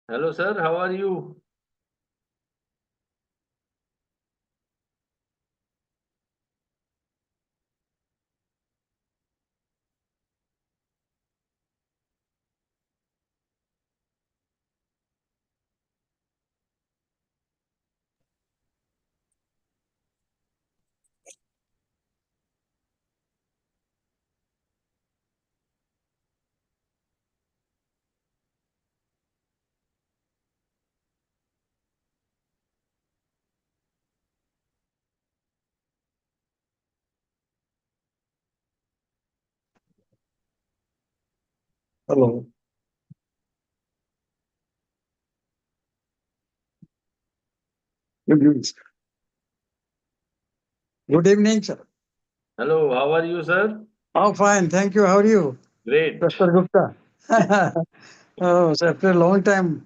Hello, sir. How are you? Hello. Good evening, sir. Good evening, sir. Hello, how are you, sir? Oh, fine. Thank you. How are you, Great. Dr. Gupta? Oh, so after a long time,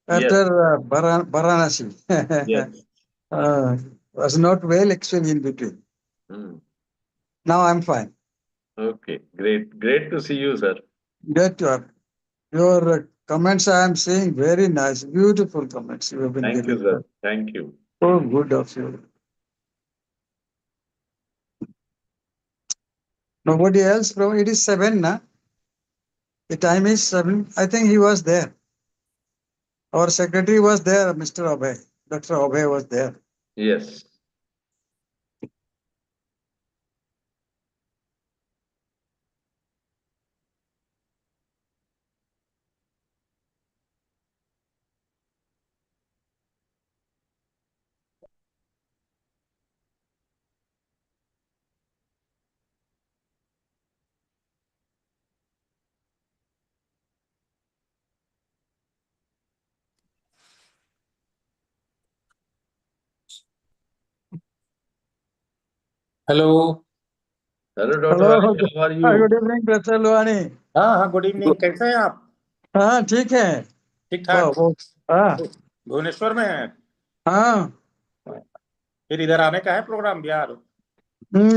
Yes, after Varanasi. yes. Was not well actually in between. Hmm. Now I'm fine. Okay, great. Great to see you, sir. That your comments I am seeing very nice, beautiful comments you have been Thank you, giving. sir. Thank you. So good of you. Nobody else, bro. It is 7, na? The time is 7. I think he was there. Our secretary was there, Mr. Abhay. Dr. Abhay was there. Yes. Hello. Hello, Dr. Hello. Ravi. How are good you? Evening professor Lohani. हाँ हाँ, good evening. कैसे हैं आप? हाँ ठीक है। ठीक ठाक। हाँ भुवनेश्वर में हैं? हाँ। फिर इधर आने का है प्रोग्राम बिहार?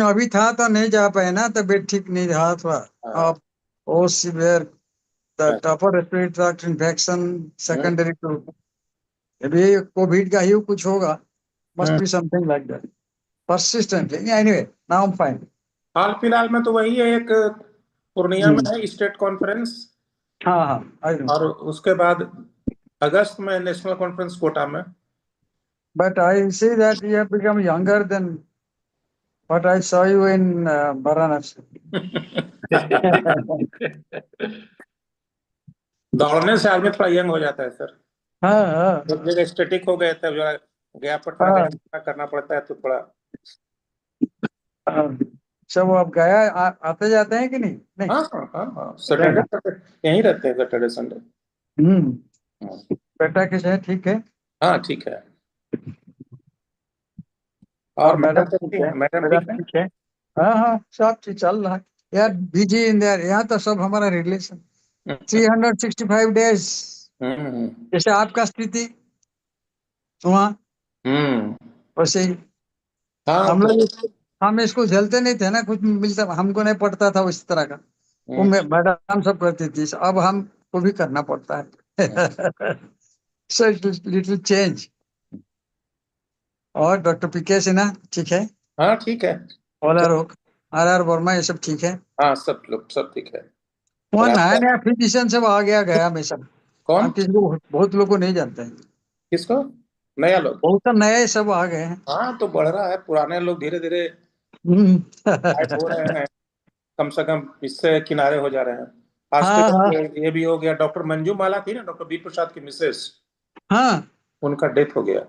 अभी था तो नहीं जा पाए ना, तबीयत ठीक नहीं रहा थोड़ा। हाँ। अब ओ सीवियर द अच्छा। Upper respiratory tract infection hmm, secondary to अभी कोविड का ही कुछ होगा। Must hmm. Be something like that persistently. Anyway now I am fine. हाल फिलहाल में तो वही है, एक पूर्णिया में है स्टेट कॉन्फ्रेंस, हाँ हाँ आई नो। और उसके बाद अगस्त में नेशनल कॉन्फ्रेंस कोटा में। But I see that you have become younger than what I saw you in Varanasi. दौड़ने से आदमी थोड़ा यंग हो जाता है सर। हाँ हाँ एक जगह स्टेटिक हो गए थे, जो गया पर थोड़ा हाँ गया करना पड़ता है तो थोड़ा। हाँ। सब आप गया आते जाते हैं कि नहीं? नहीं हाँ हाँ हाँ हाँ, सैटरडे रहना। सैटरडे यहीं रहते हैं, सैटरडे संडे। हम्म। हाँ बेटा कैसे है? ठीक है। हाँ, ठीक है। और और मैडम मैडम ठीक कैसी है? हैं? मैडम मेरा ठीक है? ठीक है। हाँ हाँ सब चीज चल रहा है यार। Busy in their. यहाँ तो सब हमारा रिलेशन 365 days। हम्म जैसे आपका स्थिति वहाँ हम्म। वैसे ही हाँ हम तो लोग। हम इसको झेलते नहीं थे ना, कुछ मिलता हमको नहीं पड़ता था उस तरह का। वो हम्म, मैडम सब करती थी, अब हमको भी करना पड़ता हम्म। है। So little change. और डॉक्टर पीके सिन्हा ठीक है? हाँ ठीक है। और चल। आर वर्मा ये सब ठीक है? हाँ, सब लोग सब ठीक है। वहाँ नया रास्ता। नया फिजिशियन सब आ गया गया में सब। कौन? आप किसी को बहुत लोग को नहीं जानते हैं। किसको? नया लोग? बहुत सब नए सब आ गए हैं। हाँ, तो बढ़ रहा है, पुराने लोग धीरे धीरे हम्म। गायब हो रहे हैं। कम से कम इससे किनारे हो जा रहे हैं। आज तो हाँ हाँ ये भी हो गया, डॉक्टर मंजू माला थी ना, डॉक्टर बी प्रसाद की मिसेस, हाँ उनका डेथ हो गया।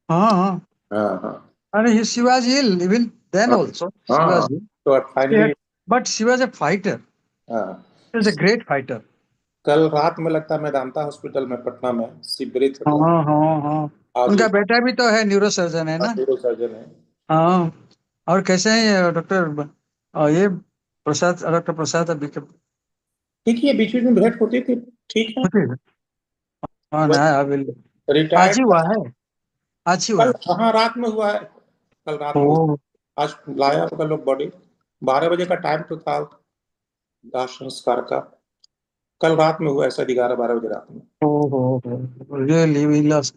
हाँ हाँ। हाँ हाँ And she was ill even then हाँ also. She हाँ। was ill. तो She had, finally. but she was a fighter. हाँ, She was a great fighter. कल रात में लगता है मेदांता हॉस्पिटल में पटना में शिवरित हाँ हुआ। हाँ हाँ। आज उनका बेटा भी तो है न्यूरो सर्जन है ना? न्यूरो सर्जन है। हाँ। और कैसे हैं डॉक्टर ये प्रसाद, डॉक्टर प्रसाद अभी के ठीक है, बीच बीच में भेंट होती थी। ठीक है। होते हैं? हाँ ना अभी आज रिटायर्ड ही हुआ था। है। आज ही हुआ कल, है। हाँ, रात में हुआ है। कल रात में ओ हुआ। आज लाया होगा लोग बॉडी। 12 बजे का टाइम तो था दाह संस्कार का। कल रात में हुआ है, शायद 11-12 बजे रात में। Oh really we lost.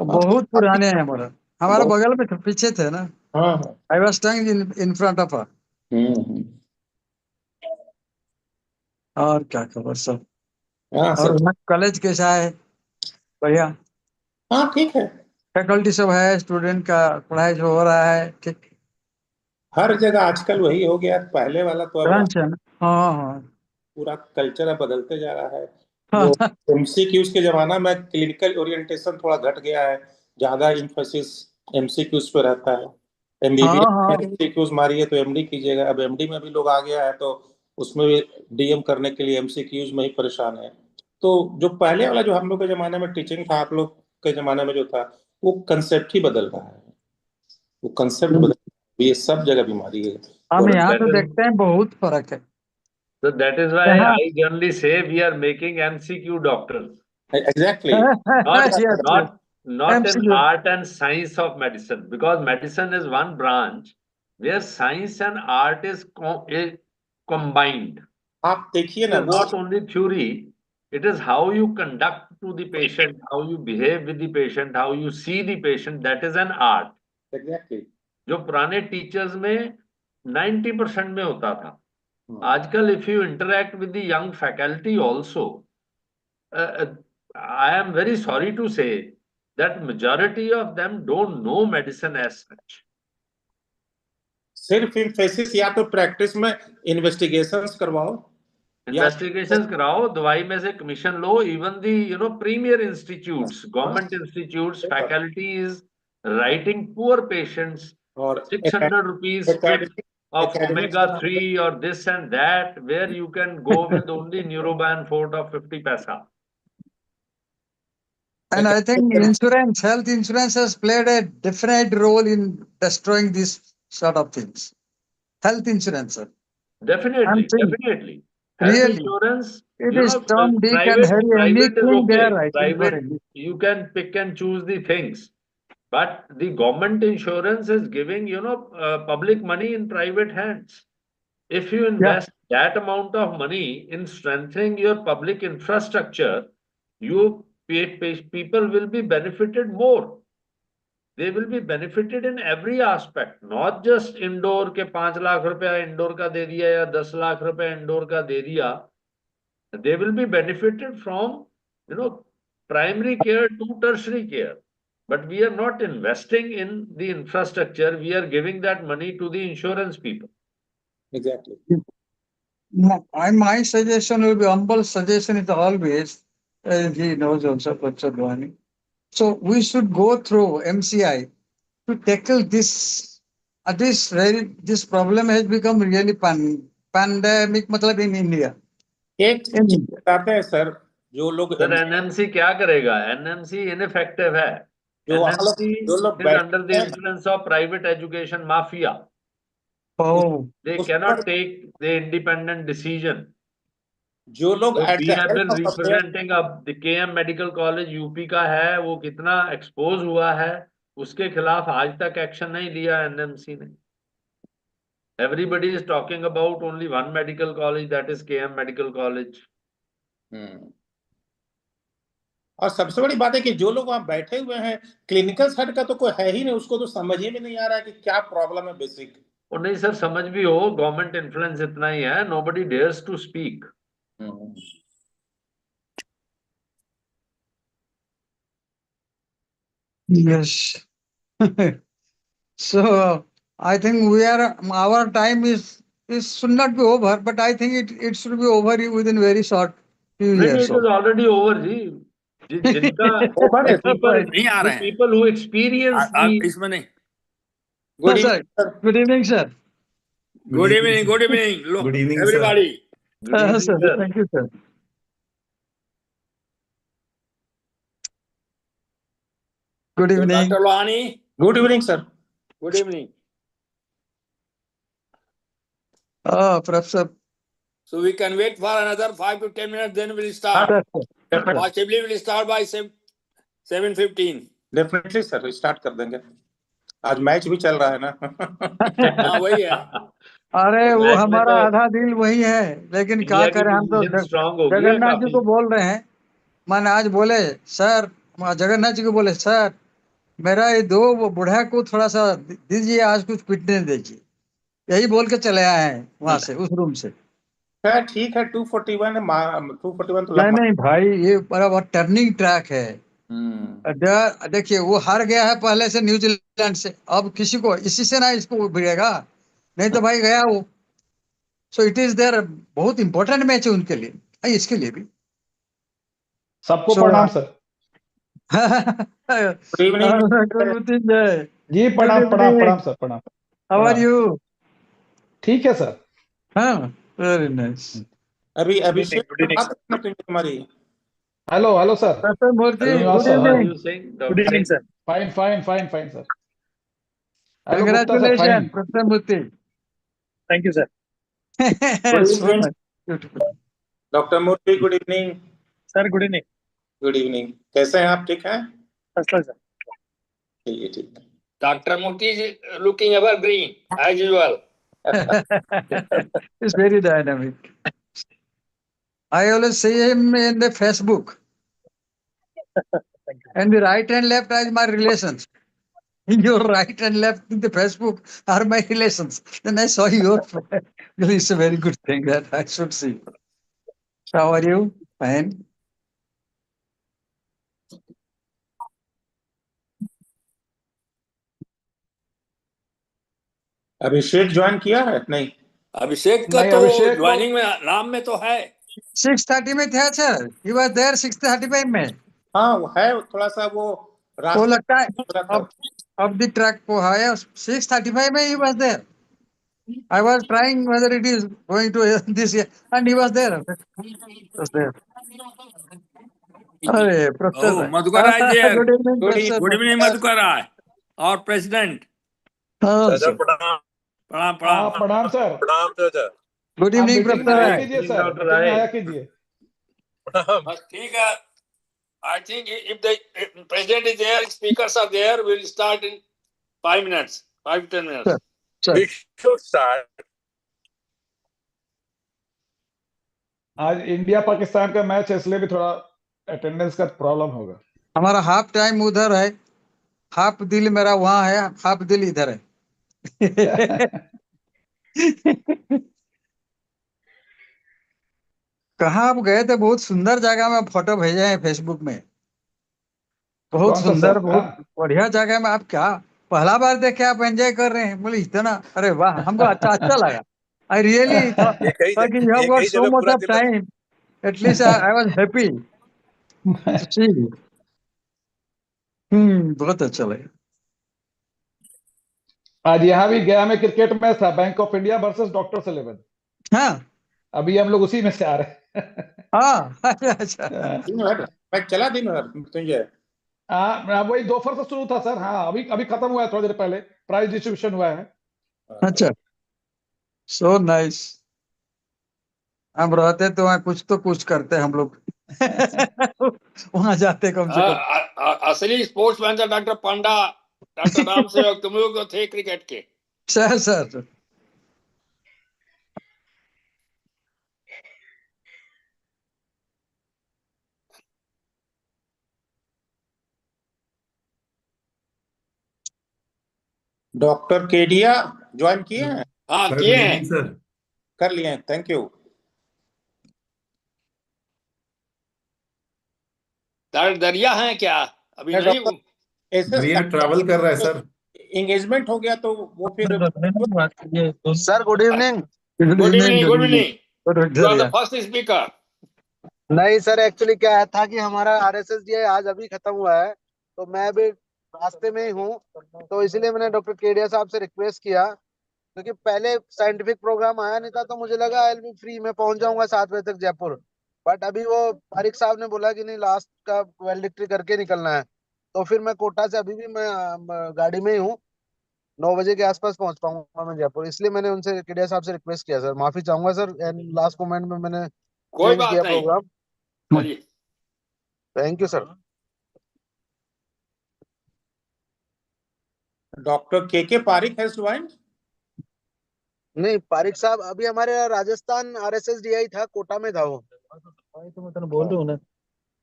बहुत पुराने हैं हमारा बगल में थे, पीछे थे ना। हाँ हाँ। I was standing in front of her. Hmm. और क्या खबर सब? हाँ और सब। वहाँ कॉलेज कैसा है? बढ़िया? हाँ ठीक है। फैकल्टी सब है, स्टूडेंट का पढ़ाई जो हो रहा है ठीक? हर जगह आजकल वही हो गया, पहले वाला तो अब ध्यान से ना? हाँ हाँ पूरा कल्चर अब बदलते जा रहा है। वो हाँ। एमसीक्यूज के जमाना में क्लिनिकल ओरिएंटेशन थोड़ा घट गया है, ज्यादा इम्फोसिस एमसीक्यूज पे रहता है। हाँ एमबीबीएस में हाँ। एमसीक्यूज मारिए तो एमडी कीजिएगा, अब एमडी में भी लोग आ गया है तो उसमें भी डीएम करने के लिए एमसीक्यूज में ही परेशान है। तो जो पहले वाला जो हम लोग के जमाने में टीचिंग था, आप लोग के जमाने में जो था, वो कंसेप्ट ही बदल रहा है। वो कंसेप्ट बदल, ये सब जगह बीमारी है। हम और यहाँ That तो is देखते हैं बहुत फर्क है। so that is why यहाँ I generally say we are making MCQ doctors, exactly. not yes yes. not not in MCQ. art and science of medicine, because medicine is one branch where science and art is combined. आप देखिए It ना is वो। not only theory, it is how you conduct to the patient, how you behave with the patient, how you see the patient, that is an art. Exactly. जो पुराने teachers में 90% में होता था, आजकल if you interact with the young faculty also, I am very sorry to say that majority of them don't know medicine as such. सिर्फ emphasis या तो प्रैक्टिस में इन्वेस्टिगेशंस करवाओ या Investigations कराओ, दवाई में से commission low, even the premier institutes, government institutes, faculty is writing poor patients और 600 rupees kit academic of academics omega में 3 or this and that, where you can go with only Neuroban Fort of 50 paisa. And I think insurance, health insurance has played a definite role in destroying these sort of things. Health insurance, sir. I'm Definitely, saying, definitely. Health really, insurance, it is Tom, Dick, and private, Harry. private is Anything they are okay. writing for Private, any. you can pick and choose the things. But the government insurance is giving, public money in private hands. If you Yeah. invest that amount of money in strengthening your public infrastructure, people will be benefited more. They will be benefited in every aspect, not just indoor के 5 लाख रुपया indoor का दे दिया या 10 लाख रुपया indoor का दे दिया. They will be benefited from, primary care to tertiary care. But we are not investing in the infrastructure. We are giving that money to the insurance people. Exactly. My suggestion will be humble suggestion is always, he knows also, Professor Dhwani. So we should go through MCI to tackle this. This problem has become really pandemic, मतलब in India. एक चीज बताते हैं sir, जो लोग sir NMC क्या करेगा? NMC ineffective है. जो वहाँ लोग एनएमसी जो लोग is under the बैठते हैं influence of private education mafia. Oh, They उस cannot पर, take the independent decision. जो लोग So at we the have help been of affair, representing अब the KM medical college UP का है, वो कितना एक्सपोज हुआ है, उसके खिलाफ आज तक एक्शन नहीं लिया एनएमसी ने. Everybody is talking about only one medical college, that is KM medical college. और सबसे बड़ी बात है कि जो लोग वहाँ बैठे हुए हैं, क्लिनिकल साइड का तो कोई है ही नहीं, उसको तो समझ ही में नहीं आ रहा है कि क्या प्रॉब्लम है बेसिक। और नहीं सर, समझ भी हो, गवर्नमेंट इन्फ्लुएंस इतना ही है, nobody dares to speak. yes. So I think our time is should not be over, but I think it should be over within very short few नहीं, years. इट इज ऑलready ओवर जी. जिनका over है। People नहीं आ रहे हैं. People who experience दी. इसमें नहीं. Good Sir, evening. good evening, sir. Good evening. Good evening. Good evening, sir. Everybody. Good evening Sir, sir. thank you, sir. Good So, evening. Dr. Lohani, good evening sir. good evening. Professor. So we can wait for another 5 to 10 minutes, then we'll start. Possibly we'll start by 7:15. Definitely sir, start कर देंगे। आज match भी चल रहा है ना। हाँ वही है. अरे वो मैच में हमारा तो आधा दिल वही है, लेकिन क्या इंडिया की करें, हम तो पोजीशन स्ट्रांग हो गई है जगन्नाथ जी काफी. को बोल रहे हैं मैंने आज बोले सर, जगन्नाथ जी को बोले सर मेरा ये दो वो बुढ़ा को थोड़ा सा दीजिए, आज कुछ पिटने दीजिए। यही बोल के चले आए हैं वहां से, उस रूम से। खैर ठीक है, 241 है, 241 तो नहीं लग नहीं भाई, ये बड़ा बहुत टर्निंग ट्रैक है। हम्म। देखिए वो हार गया है पहले से न्यूजीलैंड से, अब किसी को इसी से ना इसको भिड़ेगा, नहीं तो भाई गया वो। सो इट इज देयर, बहुत इंपॉर्टेंट मैच है उनके लिए, इसके लिए भी। सबको सो प्रणाम सर। Good evening. जय। जी गुड प्रणाम प्रणाम इवनिंग, प्रणाम सर, प्रणाम हाउ आर प्रणाम। यू? ठीक है सर। हाँ, वेरी नाइस। अभी अभिषेक से बात करना तुम तुम्हारी। Hello hello sir. Doctor Murthy, Srinivas good sir, What are हाँ। Evening. you saying, Dr. Singh? Fine fine fine fine sir. Hello Gupta sir, congratulation fine. Professor Murthy. Thank you, sir. Good so evening beautiful. Doctor Murthy, good evening. Sir, good evening. Good evening, कैसे हैं आप? ठीक हैं? First class, sir. चलिए ठीक है। Dr. Mukti is looking evergreen as usual. It's very dynamic. I always see him in the Facebook, Thank you. and the right and left are my relations. Your right and left in the Facebook are my relations. Then I saw your profile. Really, it's a very good thing that I should see. So how are you? Fine. Abhishek join किया है? नहीं। अभिषेक का नहीं, तो अभिषेक को joining में नाम में तो है। 6:30 में था सर, he was there 6:35 में। हाँ वो है, थोड़ा सा वो वो रास्ते लगता है थोड़ा था। अब the track को है, 6:35 में he was there. I was trying whether it is going to this year, and he was there. Was there. अरे Oh, professor, Madhukar Rai is there. Good evening good professor. Good evening, Madhukar Rai, our president. हाँ sir, प्रणाम हाँ प्रणाम। प्रणाम sir. Good आप evening meeting में professor आया राय। कीजिए सर, Dr. मीटिंग में आया Rai. कीजिए। बस ठीक है। I think if the president is there, speakers are there, we'll start in 5 minutes, 5 to 10 minutes. Sir आज इंडिया पाकिस्तान का मैच है, इसलिए भी थोड़ा अटेंडेंस का प्रॉब्लम होगा। हमारा हाफ टाइम उधर है, हाफ दिल मेरा वहाँ है, हाफ दिल इधर है। कहाँ आप गए थे? बहुत सुंदर जगह में फोटो भेजे हैं फेसबुक में, बहुत कौन सा सुंदर, सर? बहुत हाँ? बढ़िया जगह में। आप क्या पहला बार देखे, आप एंजॉय कर रहे हैं? बोले इतना, अरे वाह, हमको अच्छा अच्छा लगा। आई रियली थॉट कि you have got so much of time, at least I was happy to see. बहुत अच्छा लगा। आज यहाँ भी गया में क्रिकेट मैच था, Bank of India versus doctors 11। हाँ अभी हम लोग उसी में से आ रहे हैं। हाँ, अच्छा। दिन भर मैच चला, दिन भर तुझे। हाँ, वही दोपहर से शुरू था सर। हाँ, अभी अभी खत्म हुआ है, थोड़ी देर पहले प्राइज डिस्ट्रीब्यूशन हुआ है। अच्छा, सो नाइस। हम रहते तो वहाँ कुछ तो कुछ करते हम लोग। वहां जाते कम से कम। असली स्पोर्ट्समैन था डॉक्टर पांडा, डॉक्टर राम सेवक, तुम लोग तो थे क्रिकेट के। सर डॉक्टर केडिया ज्वाइन किए हैं? हाँ किए हैं। कर लिए हैं, थैंक यू। दरिया है क्या अभी? नहीं, डॉक्टर ऐसे ट्रैवल कर रहा है सर। एंगेजमेंट हो गया तो वो फिर Sir, good evening. Good evening, good evening. You are the good first speaker. नहीं सर, एक्चुअली क्या था कि हमारा आरएसएस डे आज अभी खत्म हुआ है, तो मैं भी रास्ते में ही हूँ, तो इसलिए मैंने डॉक्टर केडिया साहब से रिक्वेस्ट किया, क्योंकि पहले साइंटिफिक प्रोग्राम आया नहीं था, तो मुझे लगा आई विल बी फ्री, मैं पहुंच जाऊंगा 7 बजे तक जयपुर। बट अभी वो तारिक साहब ने बोला कि नहीं, लास्ट का वैलिडिटी करके निकलना है, तो फिर मैं कोटा से अभी भी मैं गाड़ी में ही हूँ, 9 बजे के आसपास पहुंच पाऊंगा मैं जयपुर। इसलिए मैंने उनसे केडिया साहब से रिक्वेस्ट किया। सर माफी चाहूंगा सर, एंड लास्ट मोमेंट में मैंने कोई चेंज बात किया नहीं, प्रोग्राम। चलिए। Thank you sir. डॉक्टर के पारिक हैज ज्वाइन। नहीं, पारिक साहब अभी हमारे राजस्थान आरएसएस डीआई था, कोटा में था वो। तो मैं तेन बोल रहा हूँ ना।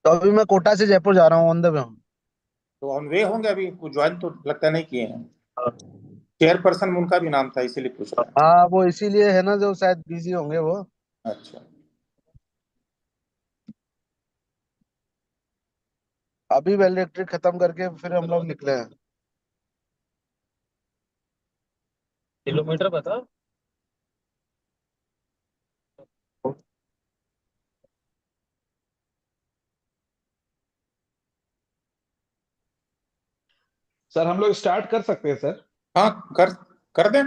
तो अभी मैं कोटा से जयपुर जा रहा हूँ, ऑन द वे हूँ। तो ऑन वे होंगे अभी, ज्वाइन तो लगता नहीं किए हैं। चेयरपर्सन उनका भी नाम था, इसीलिए पूछ रहा हाँ, वो इसीलिए है ना, जो शायद बिजी होंगे वो। हूँ। अच्छा, अभी वेल इलेक्ट्रिक खत्म करके फिर हम लोग निकले हैं। किलोमीटर बता। सर हम लोग स्टार्ट कर सकते हैं सर? हाँ, कर दें।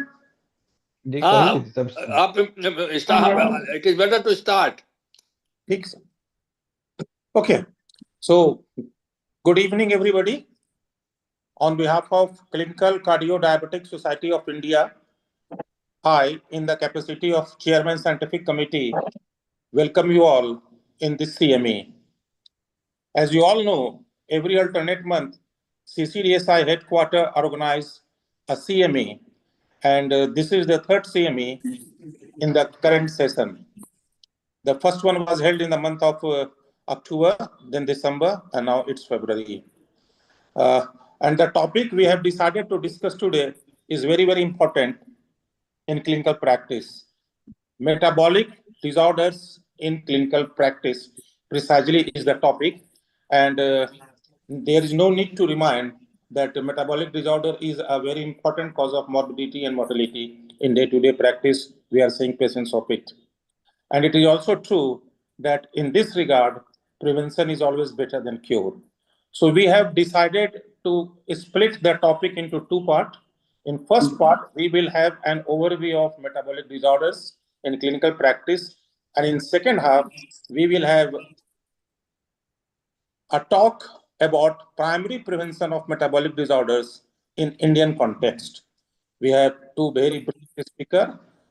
जी हाँ, करिए सब। आप it is better to start. ठीक sir. Okay, so good evening everybody. On behalf of Clinical Cardio-Diabetic Society of India, I, in the capacity of Chairman Scientific Committee, welcome you all in this CME. As you all know, every alternate month, CCDSI headquarters organize a CME, and this is the third CME in the current session. The first one was held in the month of October, then December, and now it's February. And the topic we have decided to discuss today is very, very important in clinical practice. Metabolic disorders in clinical practice precisely is the topic. And there is no need to remind that metabolic disorder is a very important cause of morbidity and mortality in day-to-day practice. We are seeing patients of it. And it is also true that in this regard, prevention is always better than cure. So we have decided to split the topic into two parts. In first part, we will have an overview of metabolic disorders in clinical practice. And in second half, we will have a talk about primary prevention of metabolic disorders in Indian context. We have two very brilliant speakers.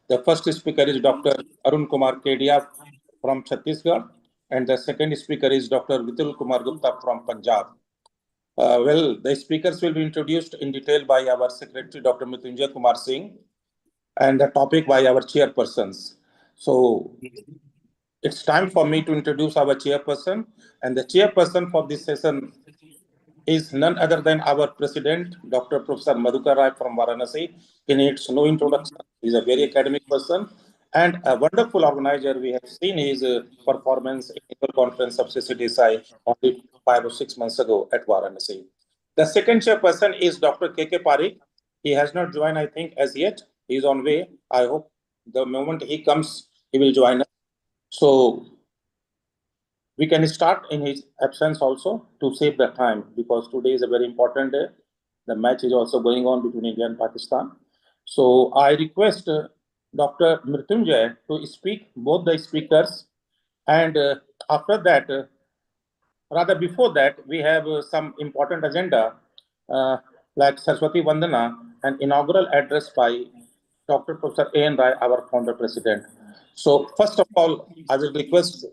The first speaker is Dr. Arun Kumar Kedia from Chhattisgarh, and the second speaker is Dr. Vitul Kumar Gupta from Punjab. Well, the speakers will be introduced in detail by our secretary, Dr. Mrityunjay Kumar Singh, and the topic by our chairpersons. So it's time for me to introduce our chairperson, and the chairperson for this session is none other than our president, Dr. Professor Madhukar Rai from Varanasi. He needs no introduction. He's a very academic person and a wonderful organizer. We have seen his performance in the conference of CCDSI only 5 or 6 months ago at Varanasi. The second chairperson is Dr. K.K. Parikh. He has not joined, I think, as yet. He is on way. I hope the moment he comes, he will join us. So we can start in his absence also to save the time, because today is a very important day. The match is also going on between India and Pakistan. So I request Dr. Mrityunjay to speak, both the speakers, and after that, rather before that, we have some important agenda like Saraswati Vandana, an inaugural address by Dr. Professor A.N. Rai, our founder president. So first of all, I will request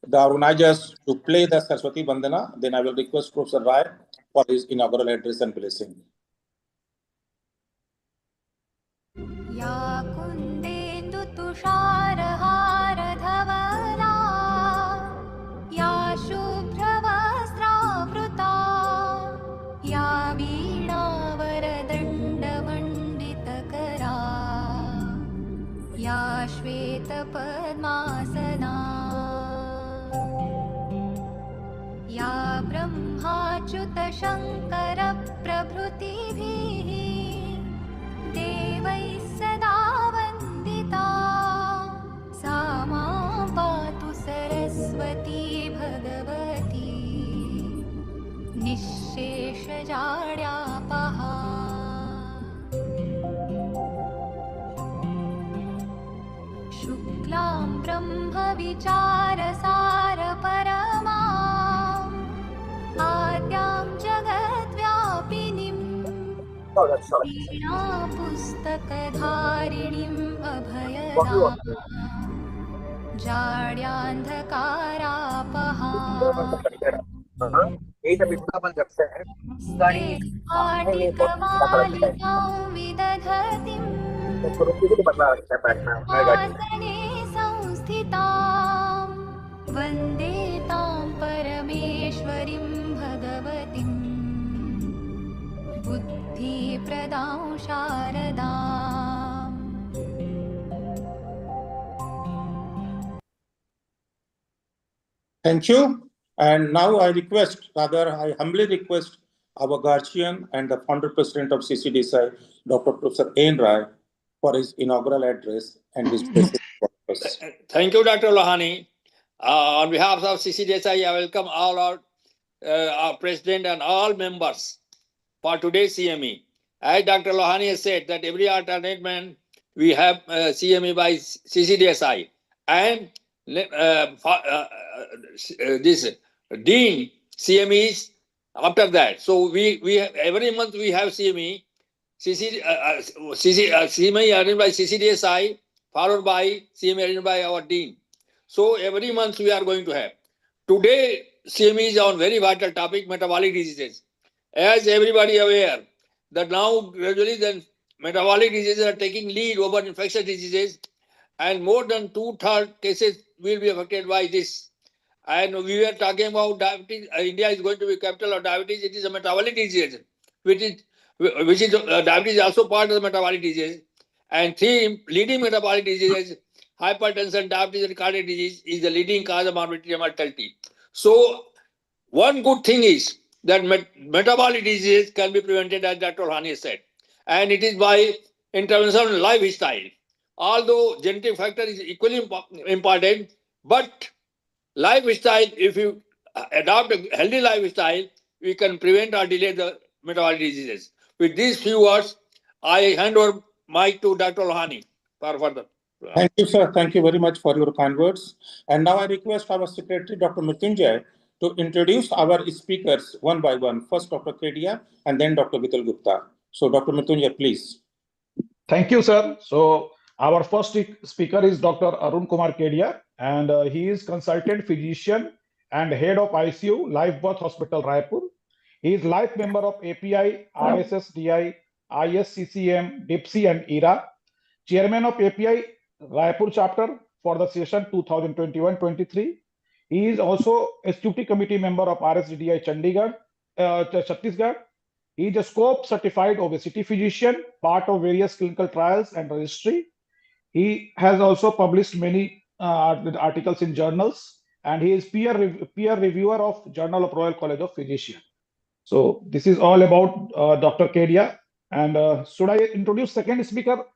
the organizers to play the Saraswati Vandana. Then I will request Professor Rai for his inaugural address and blessing. या कुन्देन्दु तुषारहार धवला या शुभ्रवस्त्रावृता या वीणावरदण्डमण्डितकरा या श्वेतपद्मासना या ब्रह्माच्युतशङ्करप्रभृतिभिः देवैः सदा वन्दिता सा मां पातु सरस्वती भगवती निःशेषजाड्यापहा शुक्लां ब्रह्मविचारसारपरमा आद्यां जगद्व्यापिनीम् वीणा पुस्तकधारिणीम् अभयदां जाड्यान्धकारापहा स्फटिकमालिकां विदधतीं आसने संस्थितां वन्दे तां परम परमेश्वरीं भगवतीं बुद्धिप्रदां शारदाम् Thank you. And now I humbly request our guardian and the founder president of CCDSI, Dr. Professor N. Rai, for his inaugural address and his blessing for us. Thank you, Dr. Lohani. On behalf of CCDSI, I welcome all our president and all members for today's CME. As Dr. Lohani has said, that every alternate man we have CME by CCDSI, and this Dean CME is after that. So we have, every month we have CME. CME arranged by CCDSI, followed by CME arranged by our Dean. So every month we are going to have. Today CME is on very vital topic, metabolic diseases. As everybody aware that now gradually the metabolic diseases are taking lead over infectious diseases, and more than 2/3 cases will be affected by this. And we were talking about diabetes. India is going to be capital of diabetes. It is a metabolic disease, which is diabetes is also part of the metabolic disease. And three leading metabolic diseases, hypertension, diabetes, and cardiac disease, is the leading cause of morbidity and mortality. So one good thing is that metabolic disease can be prevented, as Dr. Hani said, and it is by intervention in lifestyle. Although genetic factor is equally important, but lifestyle, if you adopt a healthy lifestyle, we can prevent or delay the metabolic diseases. With these few words, I hand over mic to Dr. Lohani for further. Thank you, sir. Thank you very much for your kind words. And now I request our secretary, Dr. Mrityunjay, to introduce our speakers one by one. First, Dr. Kedia, and then Dr. Vital Gupta. So, Dr. Mrityunjay, please. Thank you, sir. So our first speaker is Dr. Arun Kumar Kedia, and he is consultant physician and head of ICU, Life Birth Hospital, Raipur. He is life member of API, RSSDI, ISCCM, DIPSI, and ERA. Chairman of API Raipur chapter for the session 2021-23. He is also SQT committee member of RSDI Chandigarh, Chhattisgarh. He is a scope certified obesity physician, part of various clinical trials and registry. He has also published many articles in journals, and he is peer reviewer of Journal of Royal College of Physicians. So this is all about Dr. Kedia. And should I introduce second speaker,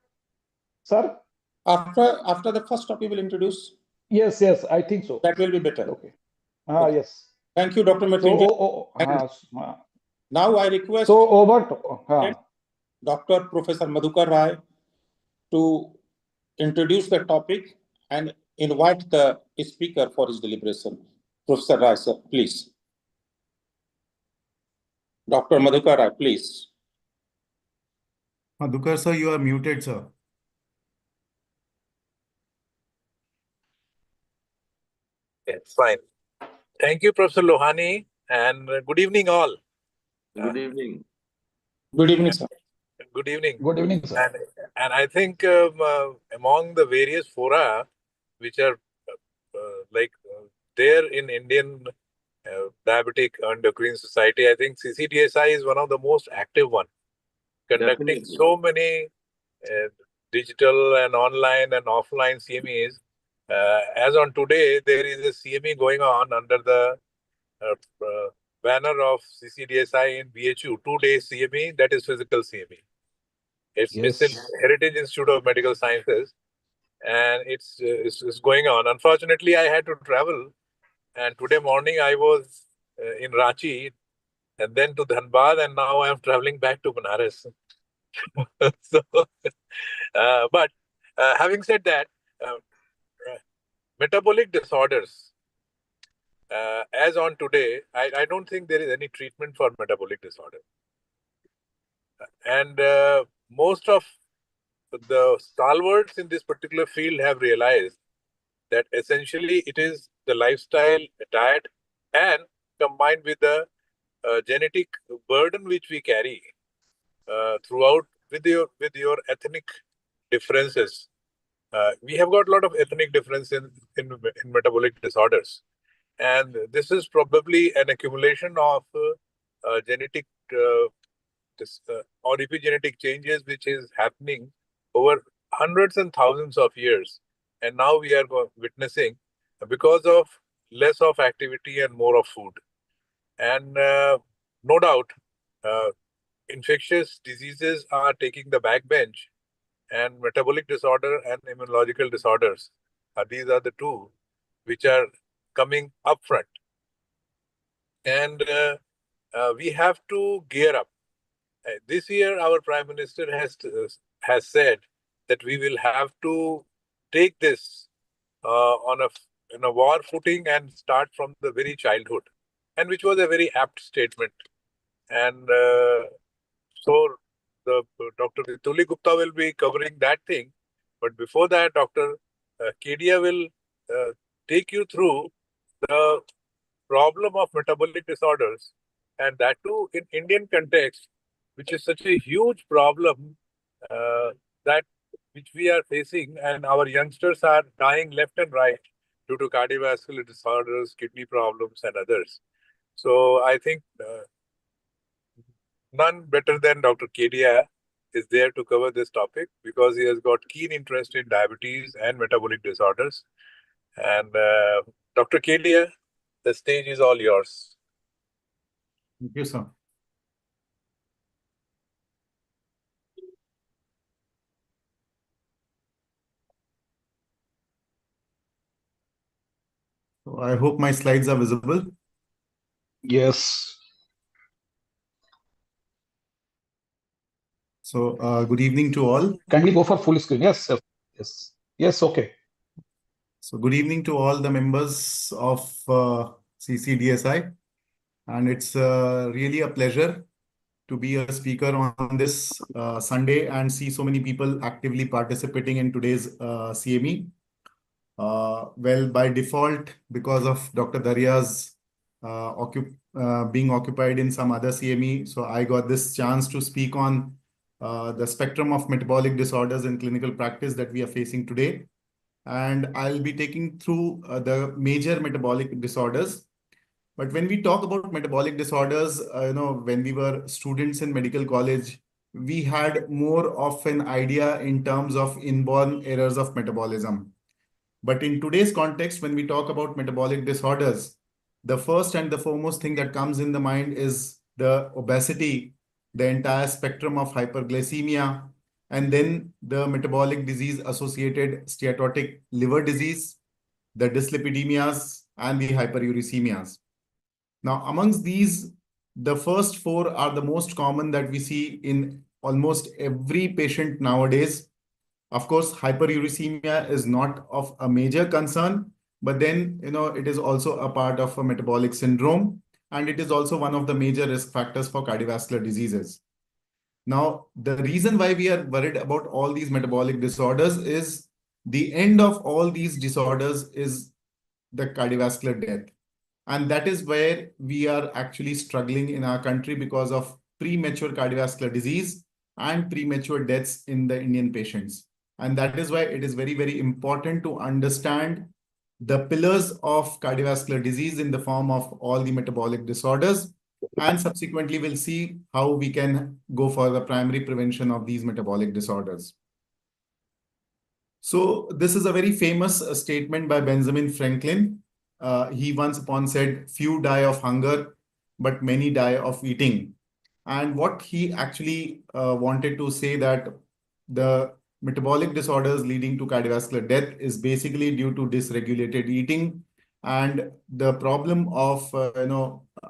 sir? After the first topic, will introduce. Yes, I think so. That will be better. Okay. Okay. Yes. Thank you, Dr. Mrityunjay. Now I request over to Dr. Professor Madhukar Rai to introduce the topic and invite the speaker for his deliberation. Professor Rai, sir, please. Dr. Madhukar Rai, please. Madhukar, sir, you are muted, sir. Yes, fine. Thank you, Professor Lohani, and good evening, all. Good evening. Good evening, sir. Good evening. Good evening, sir. And I think among the various fora which are there in Indian Diabetic Endocrine Society, I think CCDSI is one of the most active one, conducting Definitely. so many digital and online and offline CMEs. As on today, there is a CME going on under the banner of CCDSI in BHU, 2-day CME, that is physical CME. It's Heritage Institute of Medical Sciences, and it's going on. Unfortunately, I had to travel, and today morning I was in Ranchi, and then to Dhanbad, and now I am traveling back to Banaras. So, but having said that, metabolic disorders, as on today, I don't think there is any treatment for metabolic disorder. And most of the stalwarts in this particular field have realized that essentially it is the lifestyle, diet, and combined with the genetic burden which we carry throughout with your ethnic differences. We have got a lot of ethnic difference in metabolic disorders. And this is probably an accumulation of genetic or epigenetic changes which is happening over hundreds and thousands of years. And now we are witnessing because of less of activity and more of food. And no doubt, infectious diseases are taking the backbench, and metabolic disorder and immunological disorders. These are the two which are coming up front. And we have to gear up. This year, our Prime Minister has said that we will have to take this on a war footing and start from the very childhood, and which was a very apt statement. And so the Dr. Tuli Gupta will be covering that thing. But before that, Dr. Kedia will take you through the problem of metabolic disorders, and that too in Indian context, which is such a huge problem that which we are facing, and our youngsters are dying left and right due to cardiovascular disorders, kidney problems, and others. So I think none better than Dr. Kedia is there to cover this topic because he has got keen interest in diabetes and metabolic disorders. And Dr. Kedia, the stage is all yours. Thank you, sir. So I hope my slides are visible. Yes. So good evening to all. Can we go for full screen? Yes, yes, yes. Yes, okay. So good evening to all the members of CCDSI. And it's really a pleasure to be a speaker on this Sunday and see so many people actively participating in today's CME. Well, by default, because of Dr. Daria's being occupied in some other CME, so I got this chance to speak on the spectrum of metabolic disorders in clinical practice that we are facing today. And I'll be taking through the major metabolic disorders. But when we talk about metabolic disorders, when we were students in medical college, we had more of an idea in terms of inborn errors of metabolism. But in today's context, when we talk about metabolic disorders, the first and the foremost thing that comes in the mind is the obesity, the entire spectrum of hyperglycemia, and then the metabolic disease associated steatotic liver disease, the dyslipidemias, and the hyperuricemias. Now, amongst these, the first four are the most common that we see in almost every patient nowadays. Of course, hyperuricemia is not of a major concern, but then, it is also a part of a metabolic syndrome, and it is also one of the major risk factors for cardiovascular diseases. Now, the reason why we are worried about all these metabolic disorders is the end of all these disorders is the cardiovascular death. And that is where we are actually struggling in our country because of premature cardiovascular disease and premature deaths in the Indian patients. And that is why it is very, very important to understand the pillars of cardiovascular disease in the form of all the metabolic disorders. And subsequently, we'll see how we can go for the primary prevention of these metabolic disorders. So this is a very famous statement by Benjamin Franklin. He once upon said, few die of hunger, but many die of eating. And what he actually wanted to say that the metabolic disorders leading to cardiovascular death is basically due to dysregulated eating and the problem of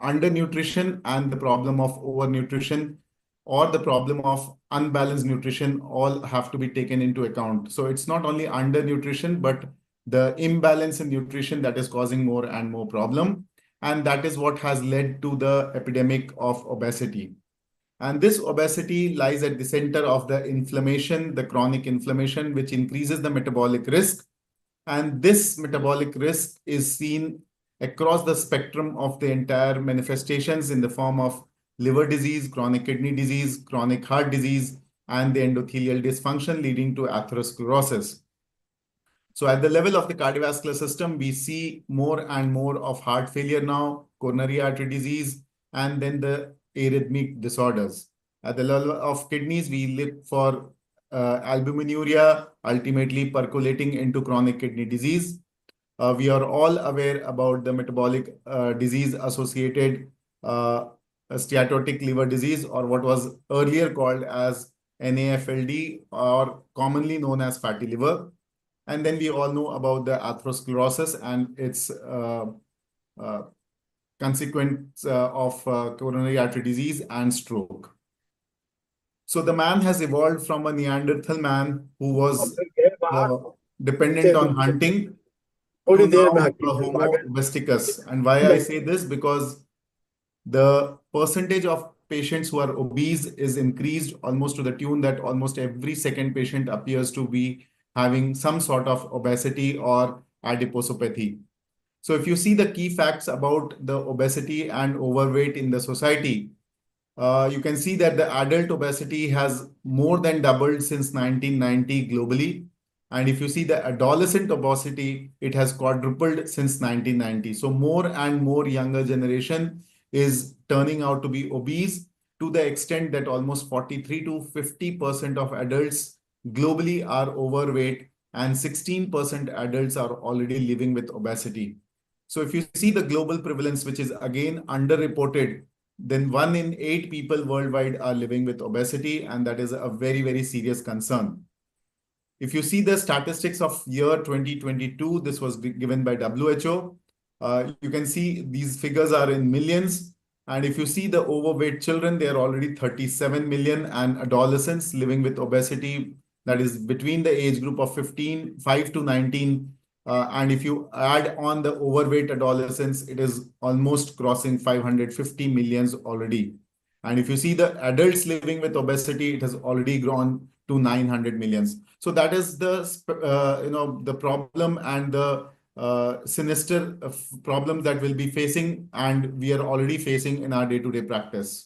undernutrition and the problem of overnutrition or the problem of unbalanced nutrition all have to be taken into account. So it's not only undernutrition, but the imbalance in nutrition that is causing more and more problem. And that is what has led to the epidemic of obesity. And this obesity lies at the center of the inflammation, the chronic inflammation, which increases the metabolic risk. And this metabolic risk is seen across the spectrum of the entire manifestations in the form of liver disease, chronic kidney disease, chronic heart disease, and the endothelial dysfunction leading to atherosclerosis. So at the level of the cardiovascular system, we see more and more of heart failure now, coronary artery disease, and then the arrhythmic disorders. At the level of kidneys, we look for albuminuria, ultimately percolating into chronic kidney disease. We are all aware about the metabolic disease associated steatotic liver disease, or what was earlier called as NAFLD, or commonly known as fatty liver. And then we all know about the atherosclerosis and its consequence of coronary artery disease and stroke. So the man has evolved from a Neanderthal man who was dependent on hunting to now a Homo besticus. And why I say this? Because the percentage of patients who are obese is increased almost to the tune that almost every second patient appears to be having some sort of obesity or adiposopathy. So if you see the key facts about the obesity and overweight in the society, you can see that the adult obesity has more than doubled since 1990 globally. And if you see the adolescent obesity, it has quadrupled since 1990. So more and more younger generation is turning out to be obese, to the extent that almost 43 to 50% of adults globally are overweight, and 16% adults are already living with obesity. So if you see the global prevalence, which is again underreported, then 1 in 8 people worldwide are living with obesity, and that is a very, very serious concern. If you see the statistics of year 2022, this was given by WHO. You can see these figures are in millions. And if you see the overweight children, they are already 37 million, and adolescents living with obesity, that is between the age group of 5 to 19. And if you add on the overweight adolescents, it is almost crossing 550 millions already. And if you see the adults living with obesity, it has already grown to 900 millions. So that is the the problem and the sinister problem that we'll be facing, and we are already facing in our day-to-day practice.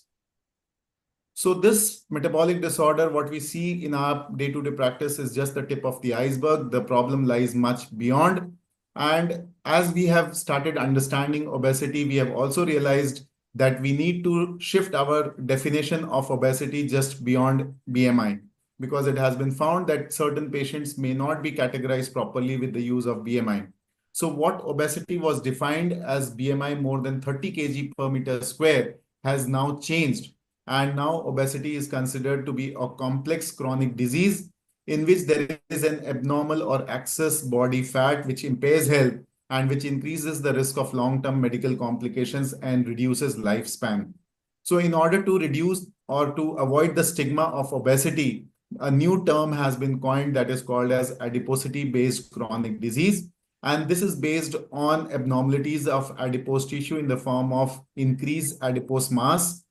So this metabolic disorder, what we see in our day-to-day practice, is just the tip of the iceberg. The problem lies much beyond. And as we have started understanding obesity, we have also realized that we need to shift our definition of obesity just beyond BMI, because it has been found that certain patients may not be categorized properly with the use of BMI. So what obesity was defined as BMI more than 30 kg per meter square has now changed. And now obesity is considered to be a complex chronic disease in which there is an abnormal or excess body fat which impairs health and which increases the risk of long-term medical complications and reduces lifespan. So in order to reduce or to avoid the stigma of obesity, a new term has been coined that is called as adiposity-based chronic disease. And this is based on abnormalities of adipose tissue in the form of increased adipose mass,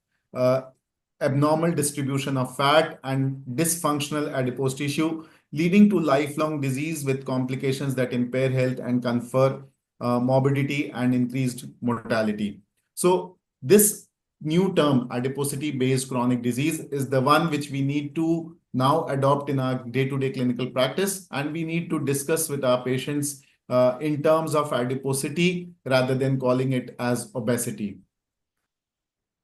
abnormal distribution of fat, and dysfunctional adipose tissue, leading to lifelong disease with complications that impair health and confer morbidity and increased mortality. So this new term, adiposity-based chronic disease, is the one which we need to now adopt in our day-to-day clinical practice, and we need to discuss with our patients in terms of adiposity rather than calling it as obesity.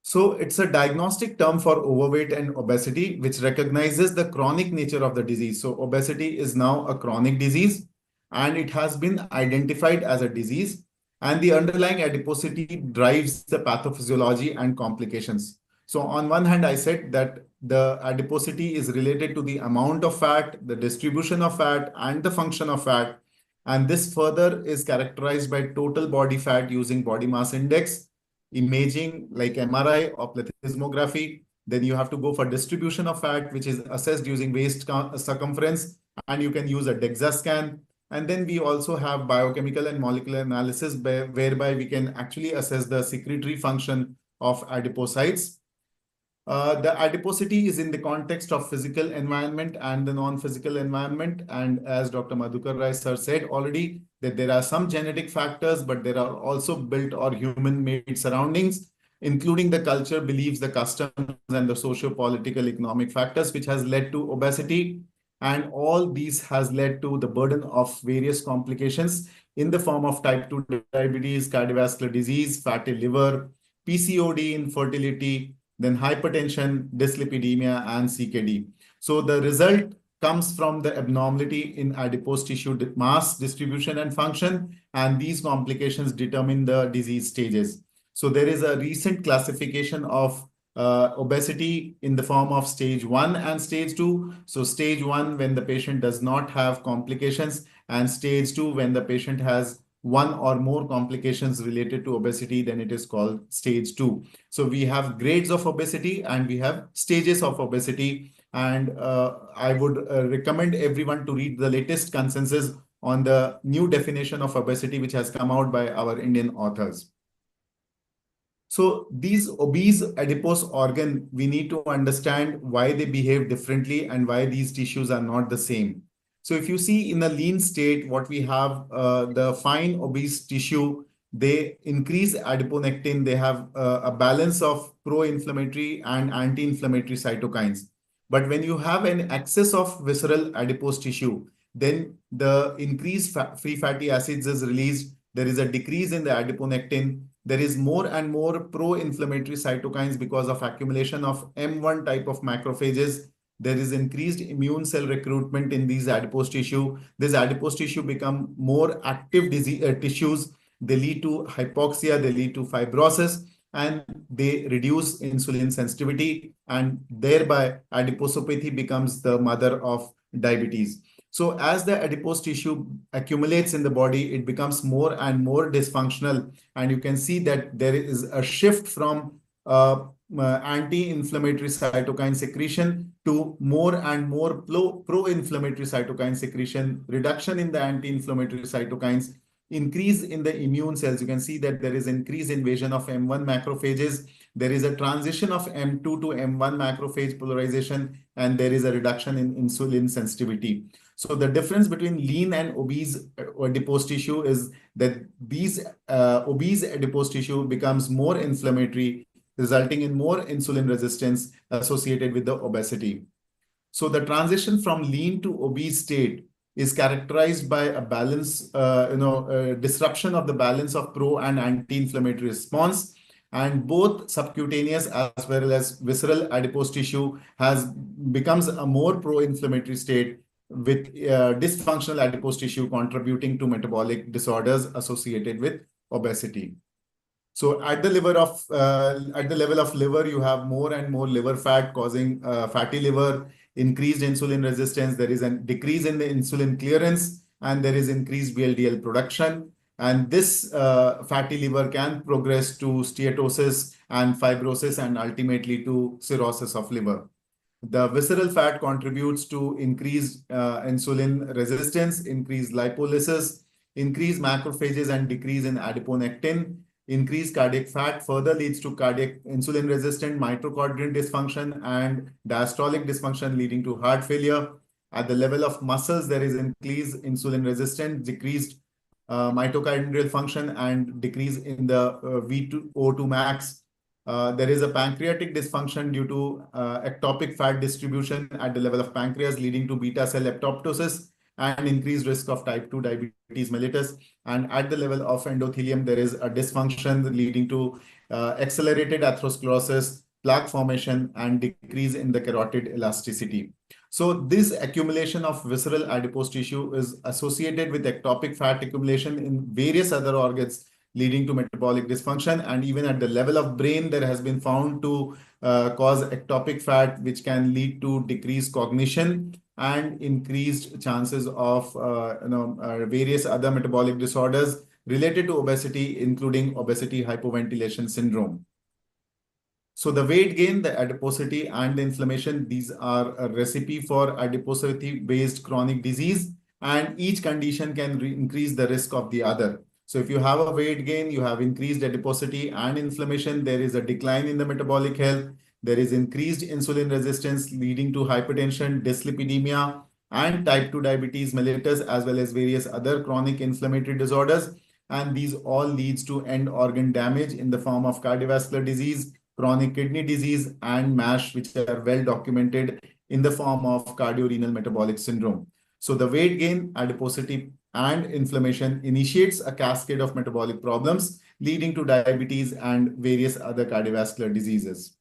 So it's a diagnostic term for overweight and obesity, which recognizes the chronic nature of the disease. So obesity is now a chronic disease, and it has been identified as a disease, and the underlying adiposity drives the pathophysiology and complications. So on one hand, I said that the adiposity is related to the amount of fat, the distribution of fat, and the function of fat. And this further is characterized by total body fat using body mass index, imaging like MRI or plethysmography. Then you have to go for distribution of fat, which is assessed using waist circumference, and you can use a DEXA scan. And then we also have biochemical and molecular analysis whereby we can actually assess the secretory function of adipocytes. The adiposity is in the context of physical environment and the non-physical environment. And as Dr. Madhukar Rai sir said already, that there are some genetic factors, but there are also built or human-made surroundings, including the culture, beliefs, the customs, and the socio-political economic factors, which has led to obesity. And all these has led to the burden of various complications in the form of type 2 diabetes, cardiovascular disease, fatty liver, PCOD, infertility, then hypertension, dyslipidemia, and CKD. So the result comes from the abnormality in adipose tissue mass distribution and function, and these complications determine the disease stages. So there is a recent classification of obesity in the form of stage 1 and stage 2. So stage 1 when the patient does not have complications, and stage 2 when the patient has one or more complications related to obesity, then it is called stage 2. So we have grades of obesity and we have stages of obesity. And I would recommend everyone to read the latest consensus on the new definition of obesity, which has come out by our Indian authors. So these obese adipose organ, we need to understand why they behave differently and why these tissues are not the same. So if you see in a lean state, what we have, the fine obese tissue, they increase adiponectin. They have a balance of pro-inflammatory and anti-inflammatory cytokines. But when you have an excess of visceral adipose tissue, then the increased free fatty acids is released. There is a decrease in the adiponectin. There is more and more pro-inflammatory cytokines because of accumulation of M1 type of macrophages. There is increased immune cell recruitment in these adipose tissue. This adipose tissue become more active disease, tissues. They lead to hypoxia, they lead to fibrosis, and they reduce insulin sensitivity, and thereby adiposopathy becomes the mother of diabetes. So as the adipose tissue accumulates in the body, it becomes more and more dysfunctional. And you can see that there is a shift from anti-inflammatory cytokine secretion to more and more pro-inflammatory cytokine secretion, reduction in the anti-inflammatory cytokines, increase in the immune cells. You can see that there is increased invasion of M1 macrophages. There is a transition of M2 to M1 macrophage polarization, and there is a reduction in insulin sensitivity. So the difference between lean and obese adipose tissue is that these obese adipose tissue becomes more inflammatory, resulting in more insulin resistance associated with the obesity. So the transition from lean to obese state is characterized by a balance, disruption of the balance of pro and anti-inflammatory response. And both subcutaneous as well as visceral adipose tissue becomes a more pro-inflammatory state, with dysfunctional adipose tissue contributing to metabolic disorders associated with obesity. So at the level of liver, you have more and more liver fat causing fatty liver, increased insulin resistance. There is a decrease in the insulin clearance, and there is increased VLDL production. And this fatty liver can progress to steatosis and fibrosis, and ultimately to cirrhosis of liver. The visceral fat contributes to increased insulin resistance, increased lipolysis, increased macrophages, and decrease in adiponectin. Increased cardiac fat further leads to cardiac insulin resistant mitochondrial dysfunction and diastolic dysfunction, leading to heart failure. At the level of muscles, there is increased insulin resistance, decreased mitochondrial function, and decrease in the VO2 max. There is a pancreatic dysfunction due to ectopic fat distribution at the level of pancreas, leading to beta cell apoptosis and increased risk of type 2 diabetes mellitus. And at the level of endothelium, there is a dysfunction leading to accelerated atherosclerosis, plaque formation, and decrease in the carotid elasticity. So this accumulation of visceral adipose tissue is associated with ectopic fat accumulation in various other organs, leading to metabolic dysfunction. And even at the level of brain, there has been found to cause ectopic fat, which can lead to decreased cognition and increased chances of various other metabolic disorders related to obesity, including obesity hypoventilation syndrome. So the weight gain, the adiposity, and the inflammation, these are a recipe for adiposity-based chronic disease, and each condition can increase the risk of the other. So if you have a weight gain, you have increased adiposity and inflammation, there is a decline in the metabolic health, there is increased insulin resistance leading to hypertension, dyslipidemia, and type 2 diabetes mellitus, as well as various other chronic inflammatory disorders. And these all leads to end organ damage in the form of cardiovascular disease, chronic kidney disease, and MASH, which are well documented in the form of cardiorenal metabolic syndrome. So the weight gain, adiposity, and inflammation initiates a cascade of metabolic problems leading to diabetes and various other cardiovascular diseases.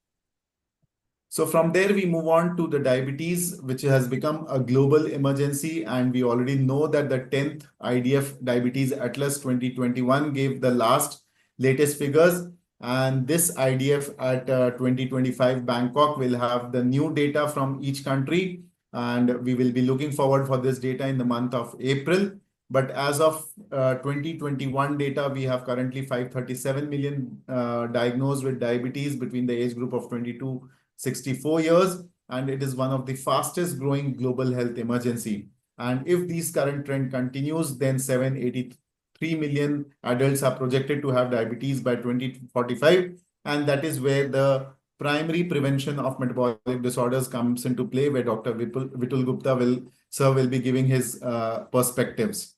So from there, we move on to the diabetes, which has become a global emergency. And we already know that the 10th IDF Diabetes Atlas 2021 gave the latest figures. And this IDF at 2025 Bangkok will have the new data from each country. And we will be looking forward for this data in the month of April. But as of 2021 data, we have currently 537 million diagnosed with diabetes between the age group of 22 64 years, and it is one of the fastest growing global health emergency. And if this current trend continues, then 783 million adults are projected to have diabetes by 2045. And that is where the primary prevention of metabolic disorders comes into play, where Dr. Vitul Gupta will be giving his perspectives.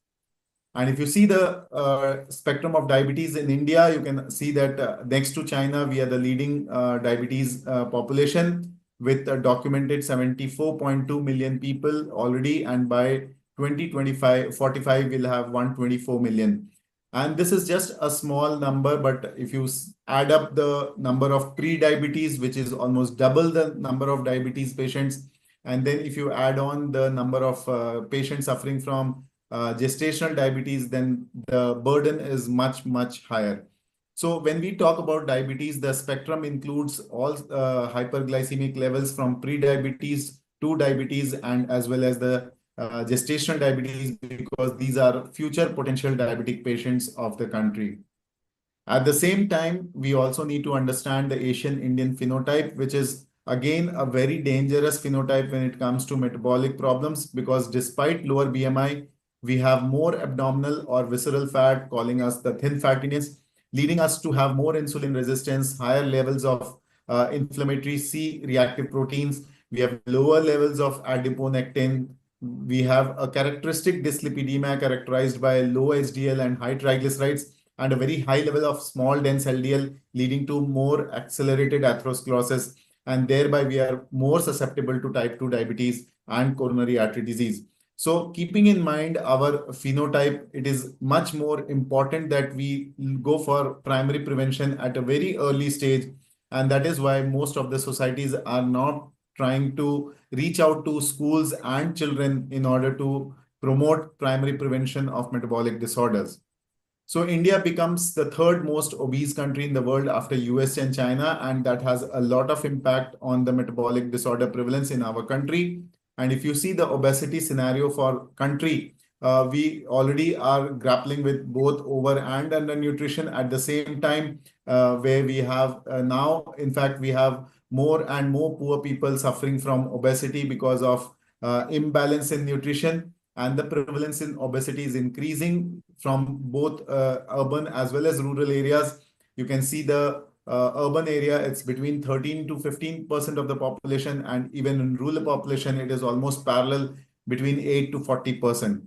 And if you see the spectrum of diabetes in India, you can see that next to China, we are the leading diabetes population with a documented 74.2 million people already. And by 2045, we'll have 124 million. And this is just a small number, but if you add up the number of pre-diabetes, which is almost double the number of diabetes patients, and then if you add on the number of patients suffering from gestational diabetes, then the burden is much, much higher. So when we talk about diabetes, the spectrum includes all hyperglycemic levels from pre-diabetes to diabetes, and as well as the gestational diabetes, because these are future potential diabetic patients of the country. At the same time, we also need to understand the Asian Indian phenotype, which is again a very dangerous phenotype when it comes to metabolic problems, because despite lower BMI, we have more abdominal or visceral fat, calling us the thin fattiness, leading us to have more insulin resistance, higher levels of inflammatory C-reactive proteins. We have lower levels of adiponectin. We have a characteristic dyslipidemia characterized by low HDL and high triglycerides, and a very high level of small dense LDL, leading to more accelerated atherosclerosis. And thereby we are more susceptible to type 2 diabetes and coronary artery disease. So keeping in mind our phenotype, it is much more important that we go for primary prevention at a very early stage. And that is why most of the societies are not trying to reach out to schools and children in order to promote primary prevention of metabolic disorders. So India becomes the third most obese country in the world after US and China, and that has a lot of impact on the metabolic disorder prevalence in our country. And if you see the obesity scenario for country, we already are grappling with both over and under nutrition at the same time, where we have now, in fact, we have more and more poor people suffering from obesity because of imbalance in nutrition. And the prevalence in obesity is increasing from both urban as well as rural areas. You can see the urban area, it's between 13 to 15% of the population, and even in rural population, it is almost parallel between 8 to 40%.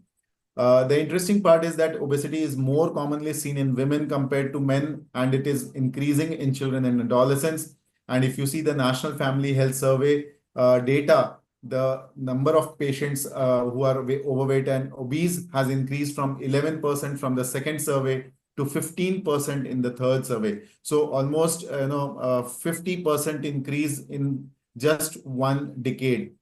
The interesting part is that obesity is more commonly seen in women compared to men, and it is increasing in children and adolescents. And if you see the National Family Health Survey data, the number of patients who are overweight and obese has increased from 11% from the second survey to 15% in the third survey. So almost 50% increase in just one decade.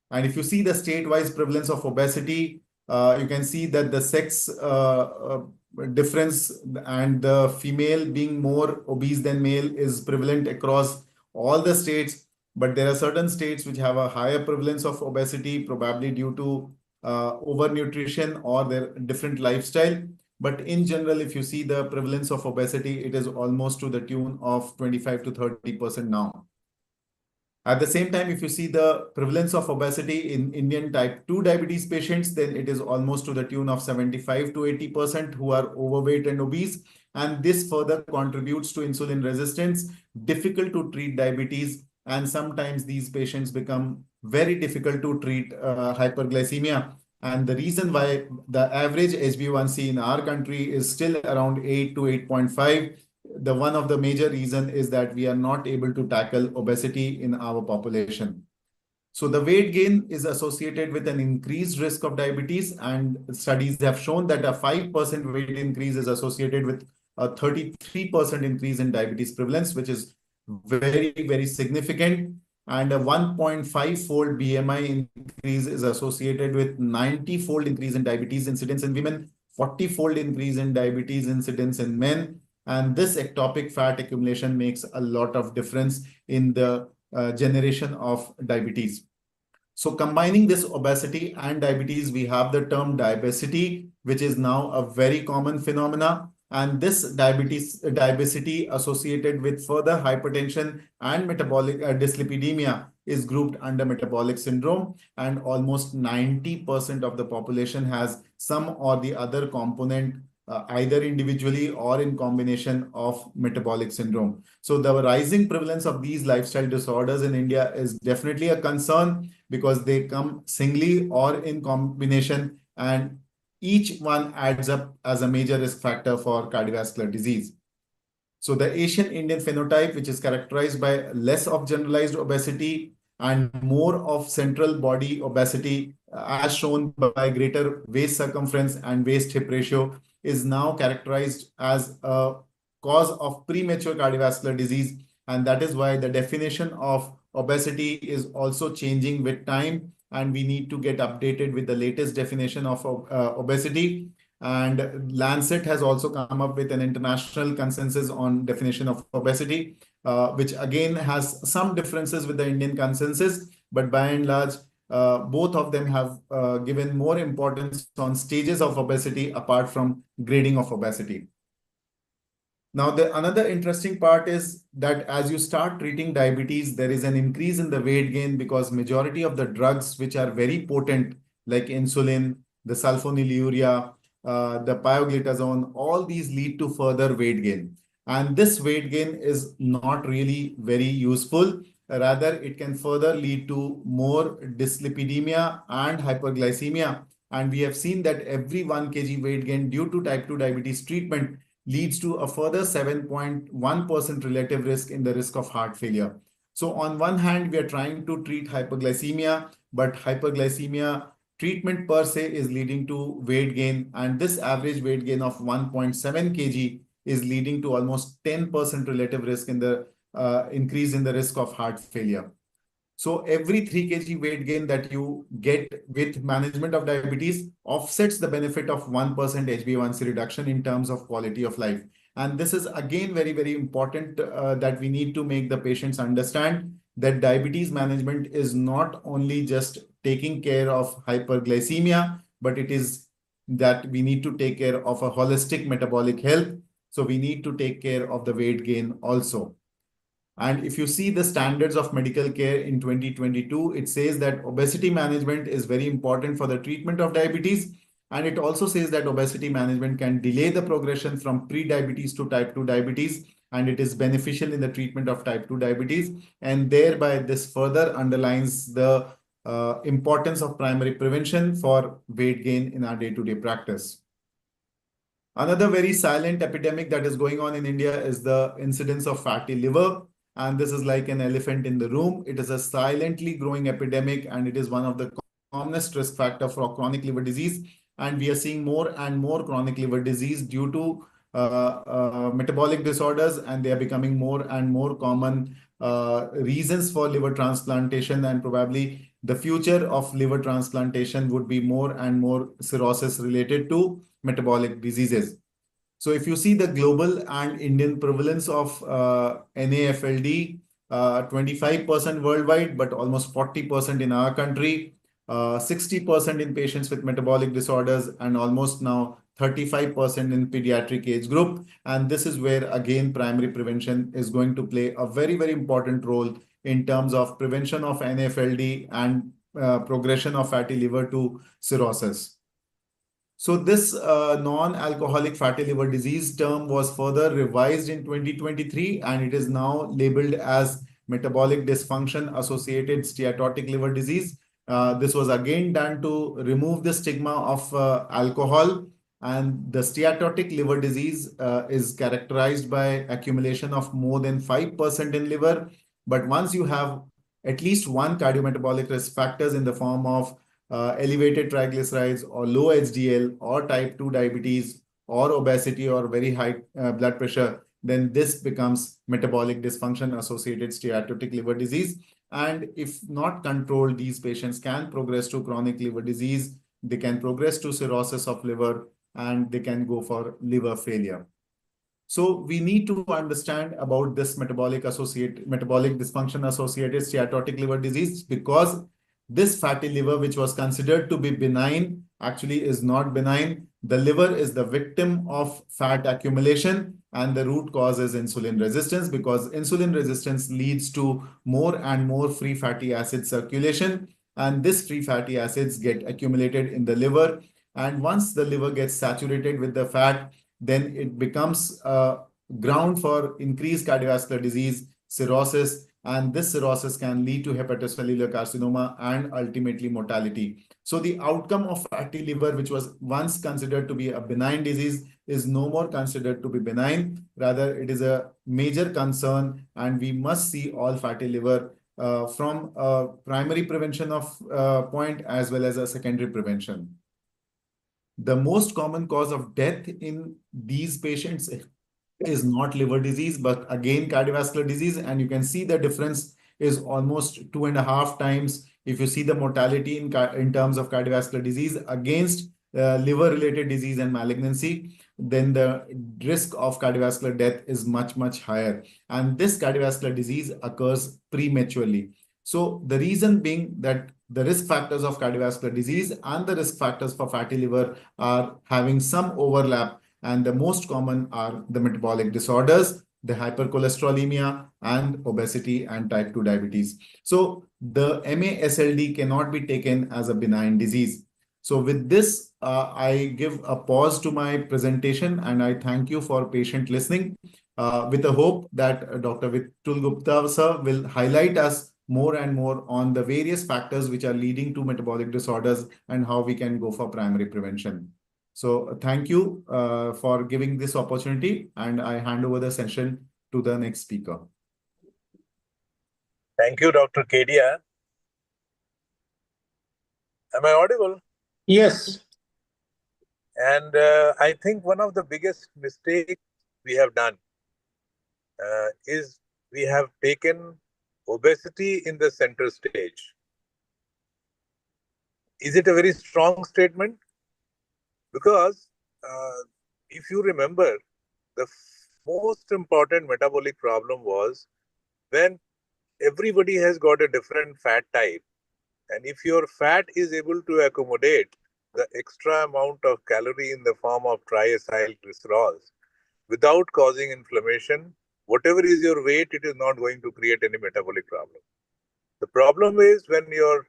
And if you see the state-wise prevalence of obesity, you can see that the sex difference and the female being more obese than male is prevalent across all the states. But there are certain states which have a higher prevalence of obesity, probably due to overnutrition or their different lifestyle. But in general, if you see the prevalence of obesity, it is almost to the tune of 25 to 30% now. At the same time, if you see the prevalence of obesity in Indian type 2 diabetes patients, then it is almost to the tune of 75 to 80% who are overweight and obese. And this further contributes to insulin resistance, difficult to treat diabetes, and sometimes these patients become very difficult to treat hyperglycemia. And the reason why the average HbA1c in our country is still around 8 to 8.5, one of the major reason is that we are not able to tackle obesity in our population. So the weight gain is associated with an increased risk of diabetes, and studies have shown that a 5% weight increase is associated with a 33% increase in diabetes prevalence, which is very, very significant. And a 1.5-fold BMI increase is associated with 90-fold increase in diabetes incidence in women, 40-fold increase in diabetes incidence in men. And this ectopic fat accumulation makes a lot of difference in the generation of diabetes. So combining this obesity and diabetes, we have the term diabesity, which is now a very common phenomena. And this diabesity associated with further hypertension and metabolic dyslipidemia is grouped under metabolic syndrome. And almost 90% of the population has some or the other component, either individually or in combination of metabolic syndrome. So the rising prevalence of these lifestyle disorders in India is definitely a concern, because they come singly or in combination, and each one adds up as a major risk factor for cardiovascular disease. So the Asian Indian phenotype, which is characterized by less of generalized obesity and more of central body obesity, as shown by greater waist circumference and waist hip ratio, is now characterized as a cause of premature cardiovascular disease. And that is why the definition of obesity is also changing with time, and we need to get updated with the latest definition of obesity. And Lancet has also come up with an international consensus on definition of obesity, which again has some differences with the Indian consensus, but by and large, both of them have given more importance on stages of obesity apart from grading of obesity. Now, another interesting part is that as you start treating diabetes, there is an increase in the weight gain, because majority of the drugs which are very potent, like insulin, the sulfonylurea, the pioglitazone, all these lead to further weight gain. And this weight gain is not really very useful. Rather, it can further lead to more dyslipidemia and hyperglycemia. And we have seen that every 1 kg weight gain due to type 2 diabetes treatment leads to a further 7.1% relative risk in the risk of heart failure. So on one hand, we are trying to treat hyperglycemia, but hyperglycemia treatment per se is leading to weight gain. And this average weight gain of 1.7 kg is leading to almost 10% relative risk in the increase in the risk of heart failure. So every 3 kg weight gain that you get with management of diabetes offsets the benefit of 1% HbA1c reduction in terms of quality of life. And this is again very, very important that we need to make the patients understand that diabetes management is not only just taking care of hyperglycemia, but it is that we need to take care of a holistic metabolic health. So we need to take care of the weight gain also. And if you see the standards of medical care in 2022, it says that obesity management is very important for the treatment of diabetes. And it also says that obesity management can delay the progression from pre-diabetes to type 2 diabetes. And it is beneficial in the treatment of type 2 diabetes. And thereby, this further underlines the importance of primary prevention for weight gain in our day-to-day practice. Another very silent epidemic that is going on in India is the incidence of fatty liver. And this is like an elephant in the room. It is a silently growing epidemic, and it is one of the commonest risk factor for chronic liver disease. And we are seeing more and more chronic liver disease due to metabolic disorders, and they are becoming more and more common reasons for liver transplantation. And probably the future of liver transplantation would be more and more cirrhosis related to metabolic diseases. So if you see the global and Indian prevalence of NAFLD, 25% worldwide, but almost 40% in our country, 60% in patients with metabolic disorders, and almost now 35% in pediatric age group. And this is where, again, primary prevention is going to play a very, very important role in terms of prevention of NAFLD and progression of fatty liver to cirrhosis. So this non-alcoholic fatty liver disease term was further revised in 2023, and it is now labeled as metabolic dysfunction associated steatotic liver disease. This was again done to remove the stigma of alcohol. And the steatotic liver disease is characterized by accumulation of more than 5% in liver. But once you have at least one cardiometabolic risk factors in the form of elevated triglycerides or low HDL or type 2 diabetes or obesity or very high blood pressure, then this becomes metabolic dysfunction associated steatotic liver disease. And if not controlled, these patients can progress to chronic liver disease, they can progress to cirrhosis of liver, and they can go for liver failure. So we need to understand about this metabolic dysfunction associated steatotic liver disease, because this fatty liver, which was considered to be benign, actually is not benign. The liver is the victim of fat accumulation, and the root cause is insulin resistance, because insulin resistance leads to more and more free fatty acid circulation, and this free fatty acids get accumulated in the liver. And once the liver gets saturated with the fat, then it becomes a ground for increased cardiovascular disease, cirrhosis, and this cirrhosis can lead to hepatocellular carcinoma and ultimately mortality. So the outcome of fatty liver, which was once considered to be a benign disease, is no more considered to be benign. Rather, it is a major concern, and we must see all fatty liver from a primary prevention of point as well as a secondary prevention. The most common cause of death in these patients is not liver disease, but again cardiovascular disease. And you can see the difference is almost 2.5 times if you see the mortality in terms of cardiovascular disease against liver-related disease and malignancy, then the risk of cardiovascular death is much, much higher. And this cardiovascular disease occurs prematurely. So the reason being that the risk factors of cardiovascular disease and the risk factors for fatty liver are having some overlap, and the most common are the metabolic disorders, the hypercholesterolemia, and obesity and type 2 diabetes. So the MASLD cannot be taken as a benign disease. So with this, I give a pause to my presentation, and I thank you for patient listening, with the hope that Dr. Vitul Gupta sir will highlight us more and more on the various factors which are leading to metabolic disorders and how we can go for primary prevention. So thank you for giving this opportunity, and I hand over the session to the next speaker. Thank you, Dr. Kedia. Am I audible? Yes. And I think one of the biggest mistakes we have done is we have taken obesity in the center stage. Is it a very strong statement? Because if you remember, the most important metabolic problem was when everybody has got a different fat type. And if your fat is able to accommodate the extra amount of calorie in the form of triacylglycerols without causing inflammation, whatever is your weight, it is not going to create any metabolic problem. The problem is when your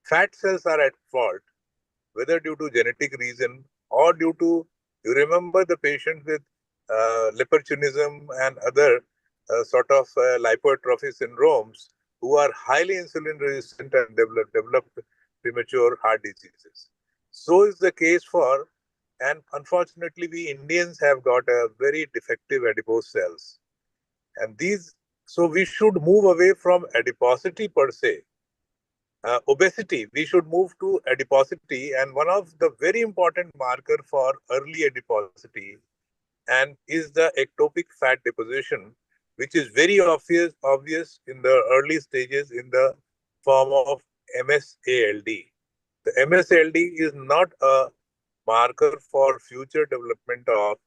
fat cells are at fault, whether due to genetic reason or due to, you remember the patient with leprechaunism and other sort of lipoatrophy syndromes who are highly insulin resistant and developed premature heart diseases. So is the case for, and unfortunately we Indians have got a very defective adipose cells. And these, so we should move away from adiposity per se. Obesity, we should move to adiposity, and one of the very important marker for early adiposity and is the ectopic fat deposition, which is very obvious in the early stages in the form of MSALD. The MSALD is not a marker for future development of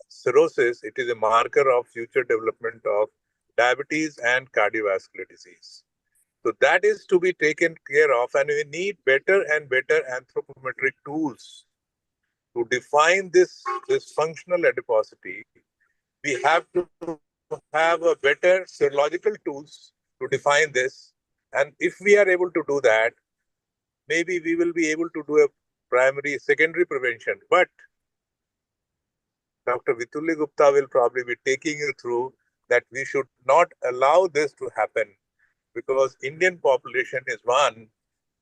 cirrhosis. It is a marker of future development of diabetes and cardiovascular disease. So that is to be taken care of, and we need better and better anthropometric tools to define this functional adiposity. We have to have a better serological tools to define this. And if we are able to do that, maybe we will be able to do a primary, secondary prevention. But Dr. Vitulli Gupta will probably be taking you through that we should not allow this to happen, because Indian population is one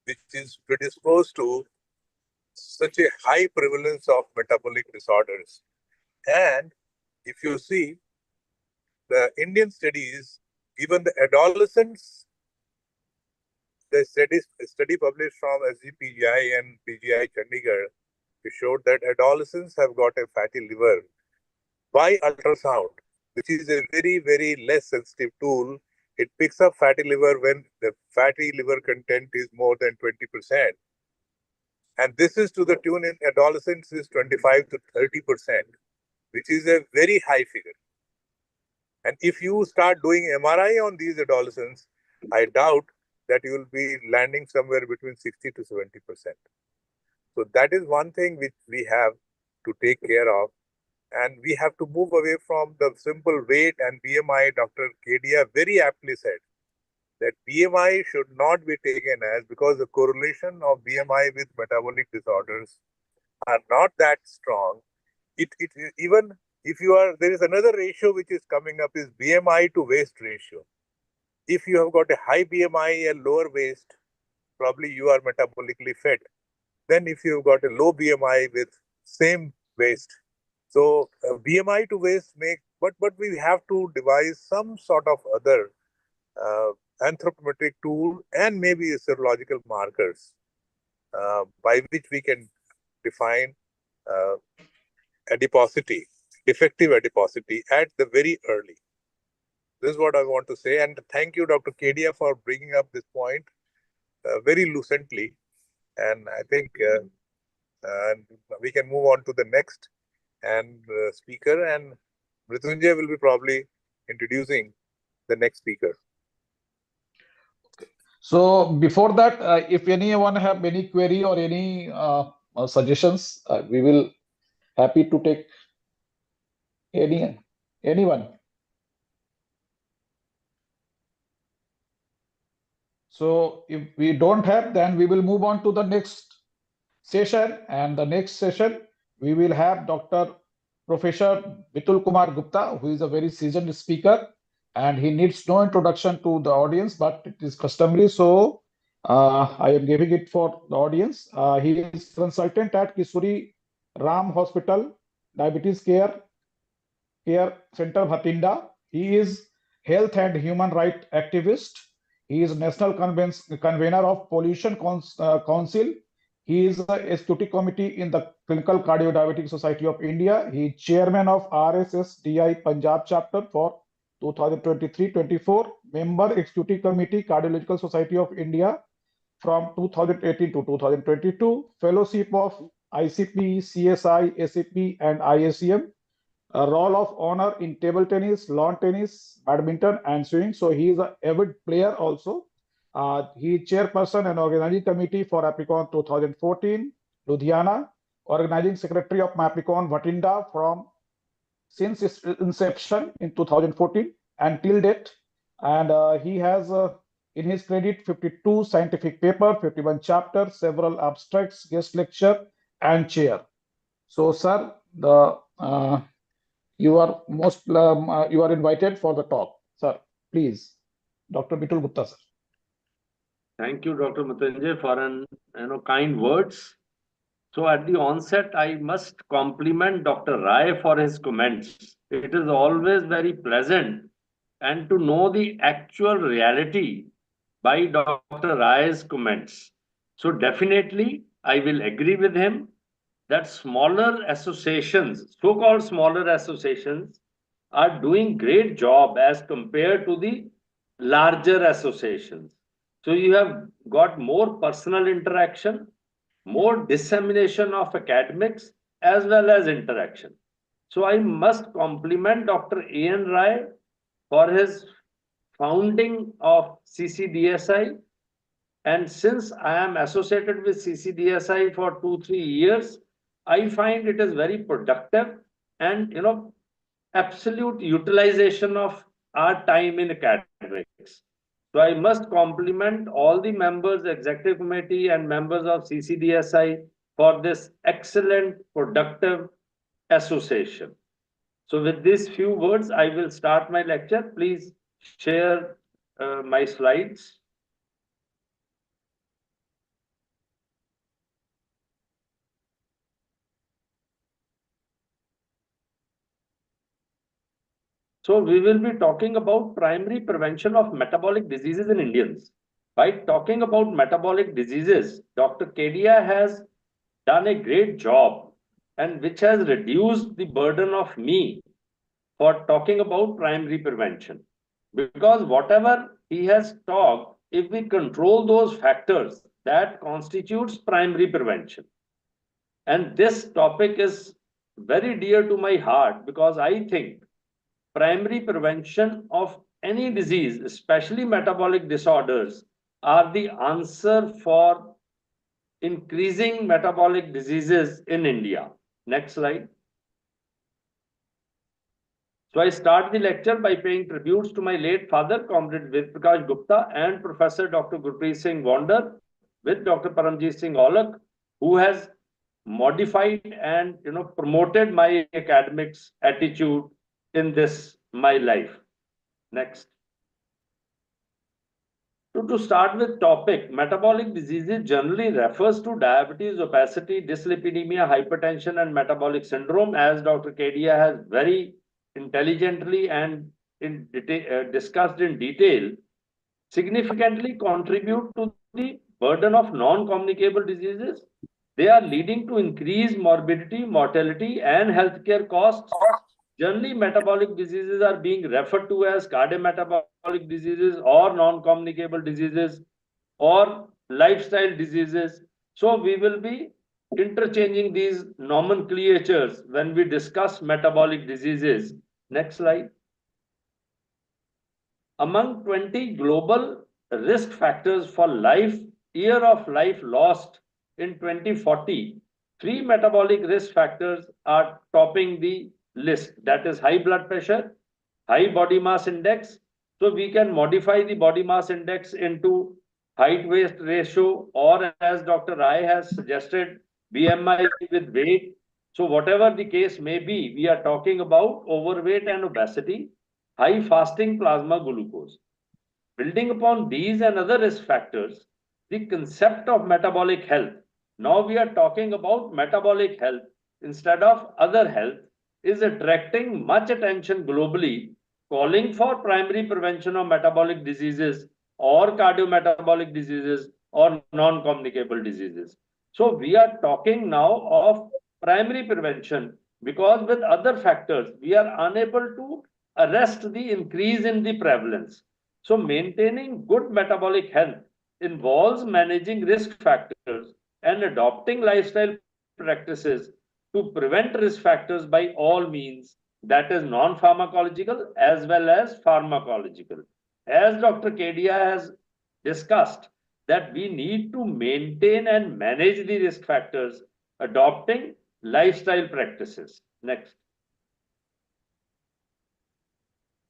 which is predisposed to such a high prevalence of metabolic disorders. And if you see the Indian studies, even the adolescents the study published from SGPGI and PGI Chandigarh showed that adolescents have got a fatty liver by ultrasound, which is a very, very less sensitive tool. It picks up fatty liver when the fatty liver content is more than 20%. And this is to the tune in adolescents is 25 to 30%, which is a very high figure. And if you start doing MRI on these adolescents, I doubt that you will be landing somewhere between 60 to 70%. So that is one thing which we have to take care of. And we have to move away from the simple weight and BMI. Dr. Kedia very aptly said that BMI should not be taken as, because the correlation of BMI with metabolic disorders are not that strong. It even if you are, there is another ratio which is coming up, is BMI to waist ratio. If you have got a high BMI and lower waist, probably you are metabolically fit. Then if you've got a low BMI with same waist, so BMI to waist but we have to devise some sort of other anthropometric tool and maybe serological markers by which we can define adiposity, defective adiposity at the very early. This is what I want to say. And thank you, Dr. Kedia, for bringing up this point very lucently. And I think we can move on to the next speaker. And Mrityunjay will be probably introducing the next speaker. So before that, if anyone have any query or any suggestions, we will happy to take anyone. So if we don't have, then we will move on to the next session. And the next session, we will have Dr. Professor Bitul Kumar Gupta, who is a very seasoned speaker, and he needs no introduction to the audience, but it is customary. So I am giving it for the audience. He is consultant at Kisuri Ram Hospital, Diabetes Care Center, Bhatinda. He is health and human right activist. He is national convener of Pollution Council. He is a executive committee in the Clinical Cardiodiabetic Society of India. He is chairman of RSSDI Punjab chapter for 2023-24, member executive committee Cardiological Society of India from 2018 to 2022, fellowship of ICP, CSI, SAP, and IACM, a role of honor in table tennis, lawn tennis, badminton, and swimming. So he is an avid player also. He is chairperson and organizing committee for Apicon 2014, Ludhiana, organizing secretary of Mapicon Bhatinda since its inception in 2014 until date. And he has in his credit 52 scientific paper, 51 chapters, several abstracts, guest lecture, and chair. So, sir, you are you are invited for the talk, sir. Please, Dr. Bitul Gupta, sir. Thank you, Dr. Mrityunjay, for kind words. So at the onset, I must compliment Dr. Rai for his comments. It is always very pleasant and to know the actual reality by Dr. Rai's comments. So definitely, I will agree with him that smaller associations, so-called smaller associations, are doing great job as compared to the larger associations. So you have got more personal interaction, more dissemination of academics as well as interaction. So I must compliment Dr. A.N. Rai for his founding of CCDSI. And since I am associated with CCDSI for 2-3 years, I find it is very productive and absolute utilization of our time in academics. So I must compliment all the members, executive committee and members of CCDSI for this excellent, productive association. So with these few words, I will start my lecture. Please share my slides. So we will be talking about primary prevention of metabolic diseases in Indians. By talking about metabolic diseases, Dr. Kedia has done a great job and which has reduced the burden of me for talking about primary prevention. Because whatever he has talked, if we control those factors, that constitutes primary prevention. And this topic is very dear to my heart because I think primary prevention of any disease, especially metabolic disorders, are the answer for increasing metabolic diseases in India. Next slide. So I start the lecture by paying tributes to my late father, Comrade Ved Prakash Gupta, and Professor Dr. Gurpreet Singh Wander, with Dr. Paramjit Singh Aulak, who has modified and promoted my academics attitude in this my life. Next. So to start with topic, metabolic diseases generally refers to diabetes, obesity, dyslipidemia, hypertension, and metabolic syndrome, as Dr. Kedia has very intelligently and discussed in detail, significantly contribute to the burden of non-communicable diseases. They are leading to increased morbidity, mortality, and healthcare costs. Generally, metabolic diseases are being referred to as cardiometabolic diseases or non-communicable diseases or lifestyle diseases. So we will be interchanging these nomenclatures when we discuss metabolic diseases. Next slide. Among 20 global risk factors for year of life lost in 2040, 3 metabolic risk factors are topping the list. That is high blood pressure, high body mass index. So we can modify the body mass index into height weight ratio, or as Dr. Rai has suggested, BMI with weight. So whatever the case may be, we are talking about overweight and obesity, high fasting plasma glucose. Building upon these and other risk factors, the concept of metabolic health, now we are talking about metabolic health instead of other health, is attracting much attention globally, calling for primary prevention of metabolic diseases or cardiometabolic diseases or non-communicable diseases. So we are talking now of primary prevention because with other factors, we are unable to arrest the increase in the prevalence. So maintaining good metabolic health involves managing risk factors and adopting lifestyle practices to prevent risk factors by all means, that is non-pharmacological as well as pharmacological. As Dr. Kedia has discussed, that we need to maintain and manage the risk factors, adopting lifestyle practices. Next.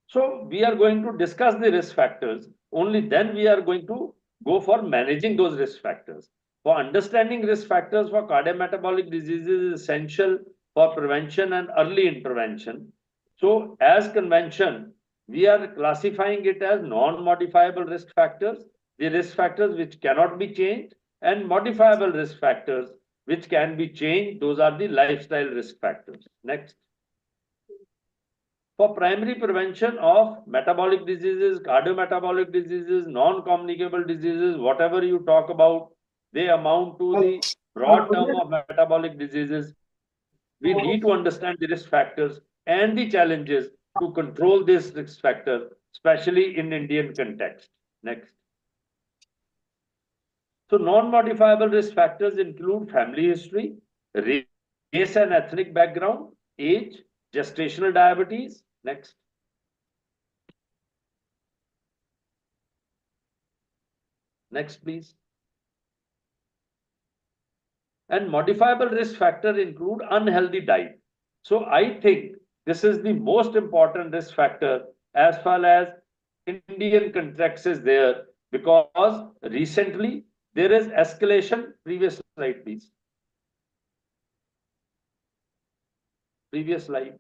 So we are going to discuss the risk factors. Only then we are going to go for managing those risk factors. For understanding risk factors for cardiometabolic diseases is essential for prevention and early intervention. So as convention, we are classifying it as non-modifiable risk factors, the risk factors which cannot be changed, and modifiable risk factors which can be changed. Those are the lifestyle risk factors. Next. For primary prevention of metabolic diseases, cardiometabolic diseases, non-communicable diseases, whatever you talk about, they amount to the broad term of metabolic diseases. We need to understand the risk factors and the challenges to control this risk factor, especially in Indian context. Next. So non-modifiable risk factors include family history, race and ethnic background, age, gestational diabetes. Next. Next, please. And modifiable risk factors include unhealthy diet. So I think this is the most important risk factor as far as Indian context is there, because recently there is escalation. Previous slide, please. Previous slide.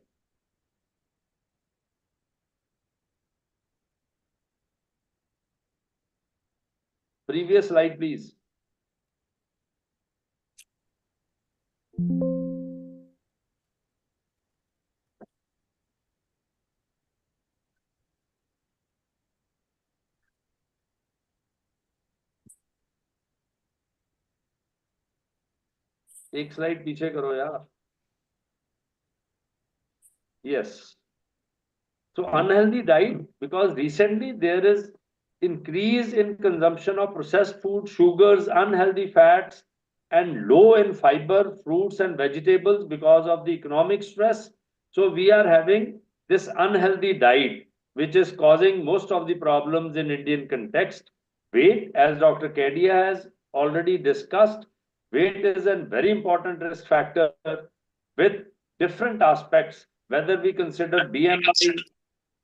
Previous slide, please. एक slide पीछे करो यार. Yes. So unhealthy diet, because recently there is increase in consumption of processed food, sugars, unhealthy fats, and low in fiber, fruits and vegetables because of the economic stress. So we are having this unhealthy diet, which is causing most of the problems in Indian context. Weight, as Dr. Kedia has already discussed, weight is a very important risk factor with different aspects, whether we consider BMI,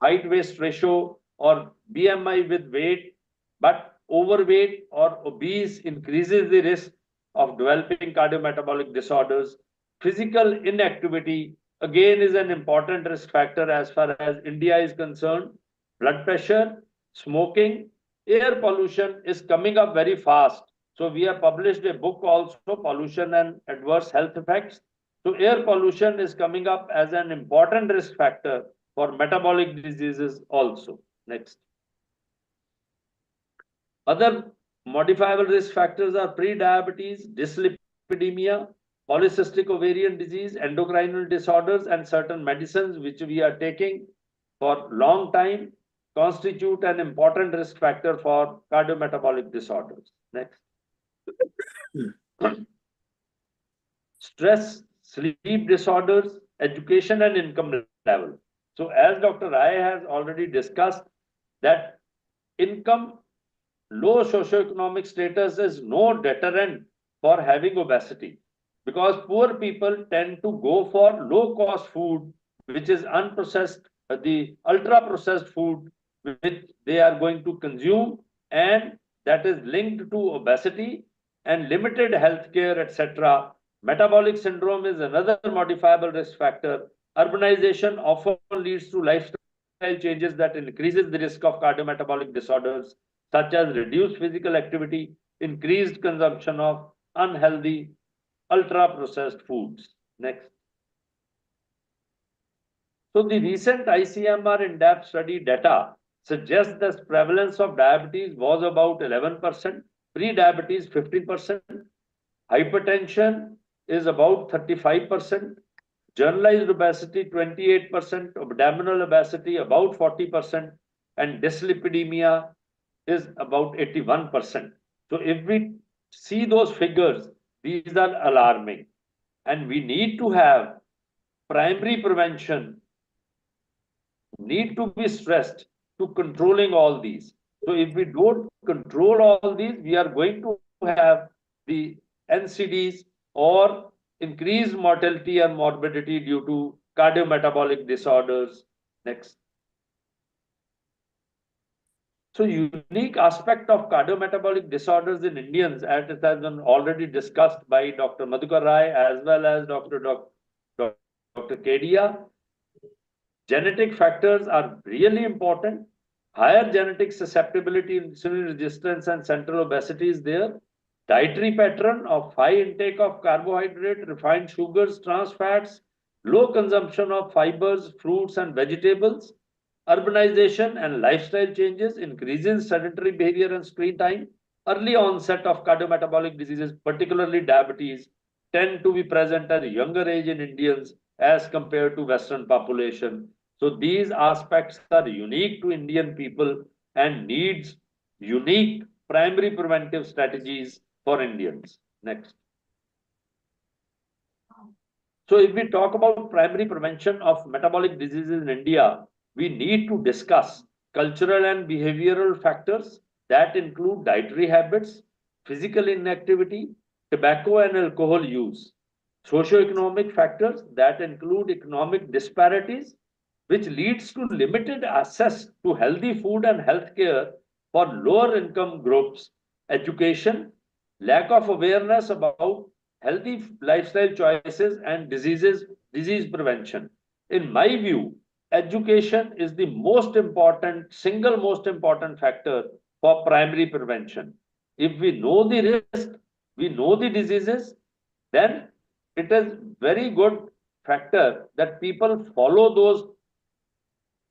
height waist ratio, or BMI with weight, but overweight or obese increases the risk of developing cardiometabolic disorders. Physical inactivity again is an important risk factor as far as India is concerned. Blood pressure, smoking, air pollution is coming up very fast. So we have published a book also, Pollution and Adverse Health Effects. So air pollution is coming up as an important risk factor for metabolic diseases also. Next. Other modifiable risk factors are pre-diabetes, dyslipidemia, polycystic ovarian disease, endocrinal disorders, and certain medicines which we are taking for long time constitute an important risk factor for cardiometabolic disorders. Next. Stress, sleep disorders, education and income level. So as Dr. Rai has already discussed that income, low socioeconomic status is no deterrent for having obesity, because poor people tend to go for low cost food, which is unprocessed, the ultra processed food which they are going to consume, and that is linked to obesity and limited healthcare, etc. Metabolic syndrome is another modifiable risk factor. Urbanization often leads to lifestyle changes that increases the risk of cardiometabolic disorders, such as reduced physical activity, increased consumption of unhealthy, ultra-processed foods. Next. So the recent ICMR in-depth study data suggests that prevalence of diabetes was about 11%, pre-diabetes 15%, hypertension is about 35%, generalized obesity 28%, abdominal obesity about 40%, and dyslipidemia is about 81%. So if we see those figures, these are alarming, and we need to have primary prevention need to be stressed to controlling all these. So if we don't control all these, we are going to have the NCDs or increased mortality and morbidity due to cardiometabolic disorders. Next. So unique aspect of cardiometabolic disorders in Indians, as it has been already discussed by Dr. Madhukar Rai as well as Dr. Kedia. Genetic factors are really important. Higher genetic susceptibility, insulin resistance, and central obesity is there. Dietary pattern of high intake of carbohydrate, refined sugars, trans fats, low consumption of fibers, fruits, and vegetables. Urbanization and lifestyle changes, increasing sedentary behavior and screen time. Early onset of cardiometabolic diseases, particularly diabetes, tend to be present at a younger age in Indians as compared to Western population. So these aspects are unique to Indian people and needs unique primary preventive strategies for Indians. Next. So if we talk about primary prevention of metabolic diseases in India, we need to discuss cultural and behavioral factors that include dietary habits, physical inactivity, tobacco and alcohol use, socioeconomic factors that include economic disparities, which leads to limited access to healthy food and healthcare for lower income groups, education, lack of awareness about healthy lifestyle choices and disease prevention. In my view, education is the single most important factor for primary prevention. If we know the risk, we know the diseases, then it is very good factor that people follow those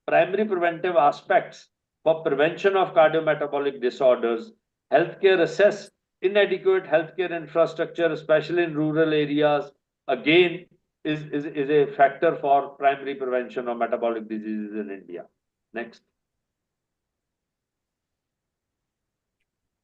primary preventive aspects for prevention of cardiometabolic disorders. Healthcare assess inadequate healthcare infrastructure, especially in rural areas, again, is a factor for primary prevention of metabolic diseases in India. Next.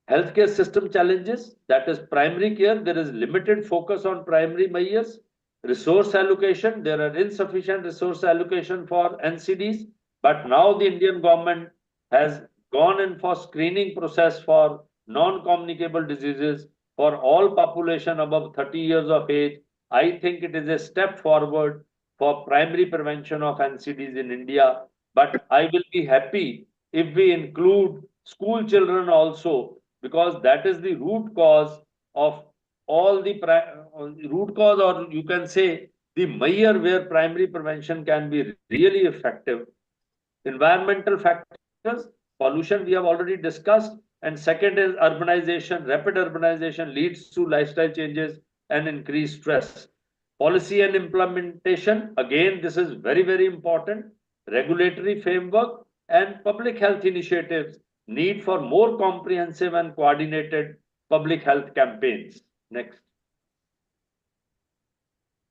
Healthcare system challenges, that is primary care, there is limited focus on primary measures. Resource allocation, there are insufficient resource allocation for NCDs, but now the Indian government has gone in for screening process for non-communicable diseases for all population above 30 years of age. I think it is a step forward for primary prevention of NCDs in India, but I will be happy if we include school children also, because that is the root cause of all the root cause, or you can say the measure where primary prevention can be really effective. Environmental factors, pollution we have already discussed, and second is urbanization. Rapid urbanization leads to lifestyle changes and increased stress. Policy and implementation, again, this is very, very important. Regulatory framework and public health initiatives need for more comprehensive and coordinated public health campaigns. Next.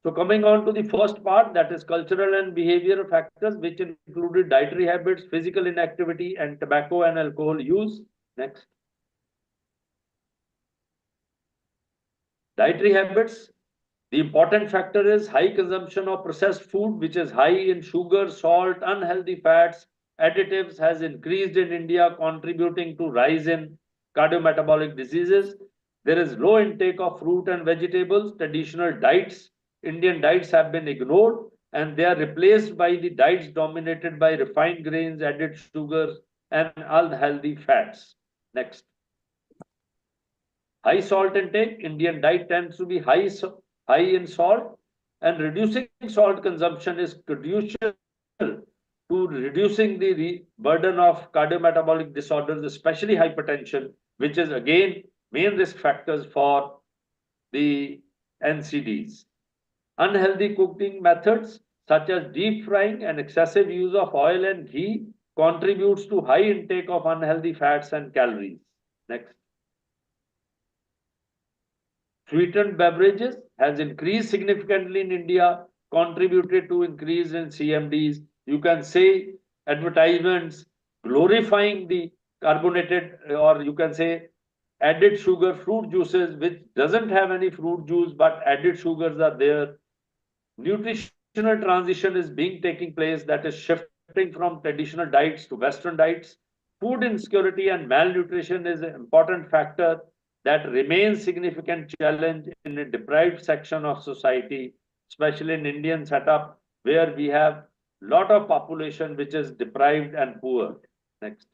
So coming on to the first part, that is cultural and behavioral factors, which included dietary habits, physical inactivity, and tobacco and alcohol use. Next. Dietary habits. The important factor is high consumption of processed food, which is high in sugar, salt, unhealthy fats, additives has increased in India, contributing to rise in cardiometabolic diseases. There is low intake of fruit and vegetables. Traditional diets, Indian diets have been ignored, and they are replaced by the diets dominated by refined grains, added sugars, and unhealthy fats. Next. High salt intake, Indian diet tends to be high in salt, and reducing salt consumption is crucial to reducing the burden of cardiometabolic disorders, especially hypertension, which is again main risk factors for the NCDs. Unhealthy cooking methods such as deep frying and excessive use of oil and ghee contributes to high intake of unhealthy fats and calories. Next. Sweetened beverages has increased significantly in India, contributed to increase in CMDs. You can say advertisements glorifying the carbonated, or you can say added sugar fruit juices, which doesn't have any fruit juice, but added sugars are there. Nutritional transition is taking place, that is shifting from traditional diets to Western diets. Food insecurity and malnutrition is an important factor that remains significant challenge in a deprived section of society, especially in Indian setup, where we have lot of population which is deprived and poor. Next.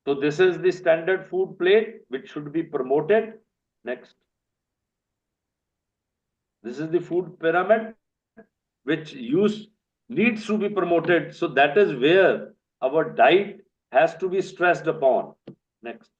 So this is the standard food plate which should be promoted. Next. This is the food pyramid which needs to be promoted. So that is where our diet has to be stressed upon. Next.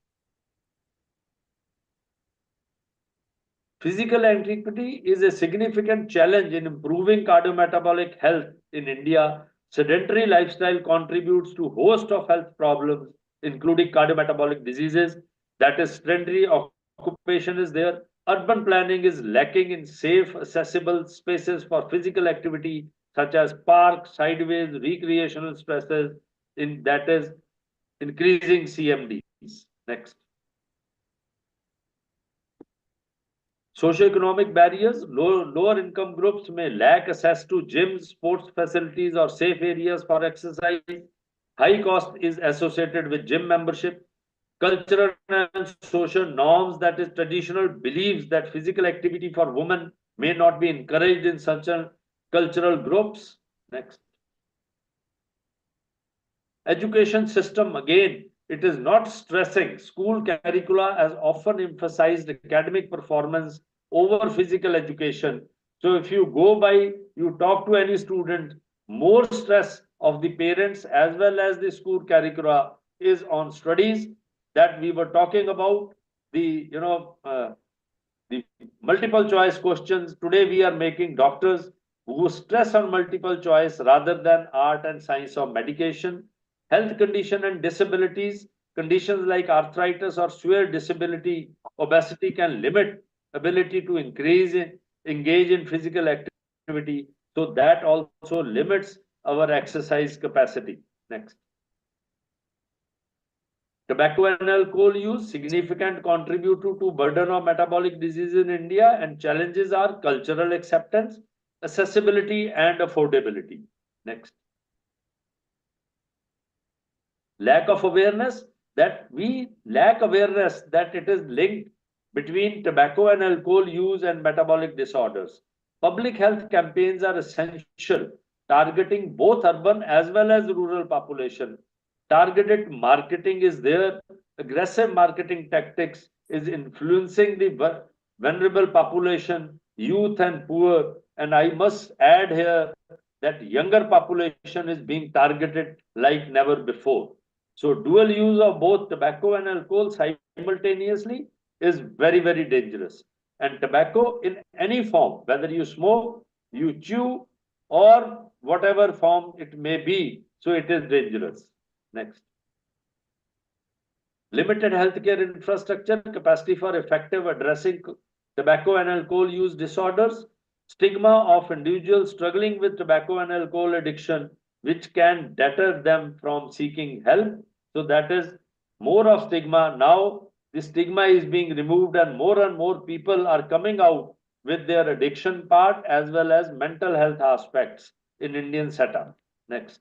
Physical activity is a significant challenge in improving cardiometabolic health in India. Sedentary lifestyle contributes to a host of health problems, including cardiometabolic diseases. That is, sedentary occupation is there. Urban planning is lacking in safe, accessible spaces for physical activity, such as parks, sideways, recreational spaces, that is increasing CMDs. Next. Socioeconomic barriers, lower income groups may lack access to gyms, sports facilities, or safe areas for exercise. High cost is associated with gym membership. Cultural and social norms, that is traditional beliefs that physical activity for women may not be encouraged in such cultural groups. Next. Education system, again, it is not stressing. School curricula has often emphasized academic performance over physical education. So if you go by, you talk to any student, more stress of the parents as well as the school curricula is on studies, that we were talking about the, the multiple choice questions. Today we are making doctors who stress on multiple choice rather than art and science of medication. Health condition and disabilities, conditions like arthritis or severe disability, obesity can limit ability to engage in physical activity. So that also limits our exercise capacity. Next. Tobacco and alcohol use significant contribute to burden of metabolic disease in India, and challenges are cultural acceptance, accessibility, and affordability. Next. Lack of awareness that it is linked between tobacco and alcohol use and metabolic disorders. Public health campaigns are essential, targeting both urban as well as rural population. Targeted marketing is there. Aggressive marketing tactics is influencing the vulnerable population, youth and poor. And I must add here that younger population is being targeted like never before. So dual use of both tobacco and alcohol simultaneously is very, very dangerous. And tobacco in any form, whether you smoke, you chew, or whatever form it may be, so it is dangerous. Next. Limited healthcare infrastructure, capacity for effective addressing tobacco and alcohol use disorders, stigma of individuals struggling with tobacco and alcohol addiction, which can deter them from seeking help. So that is more of stigma. Now the stigma is being removed and more people are coming out with their addiction part as well as mental health aspects in Indian setup. Next.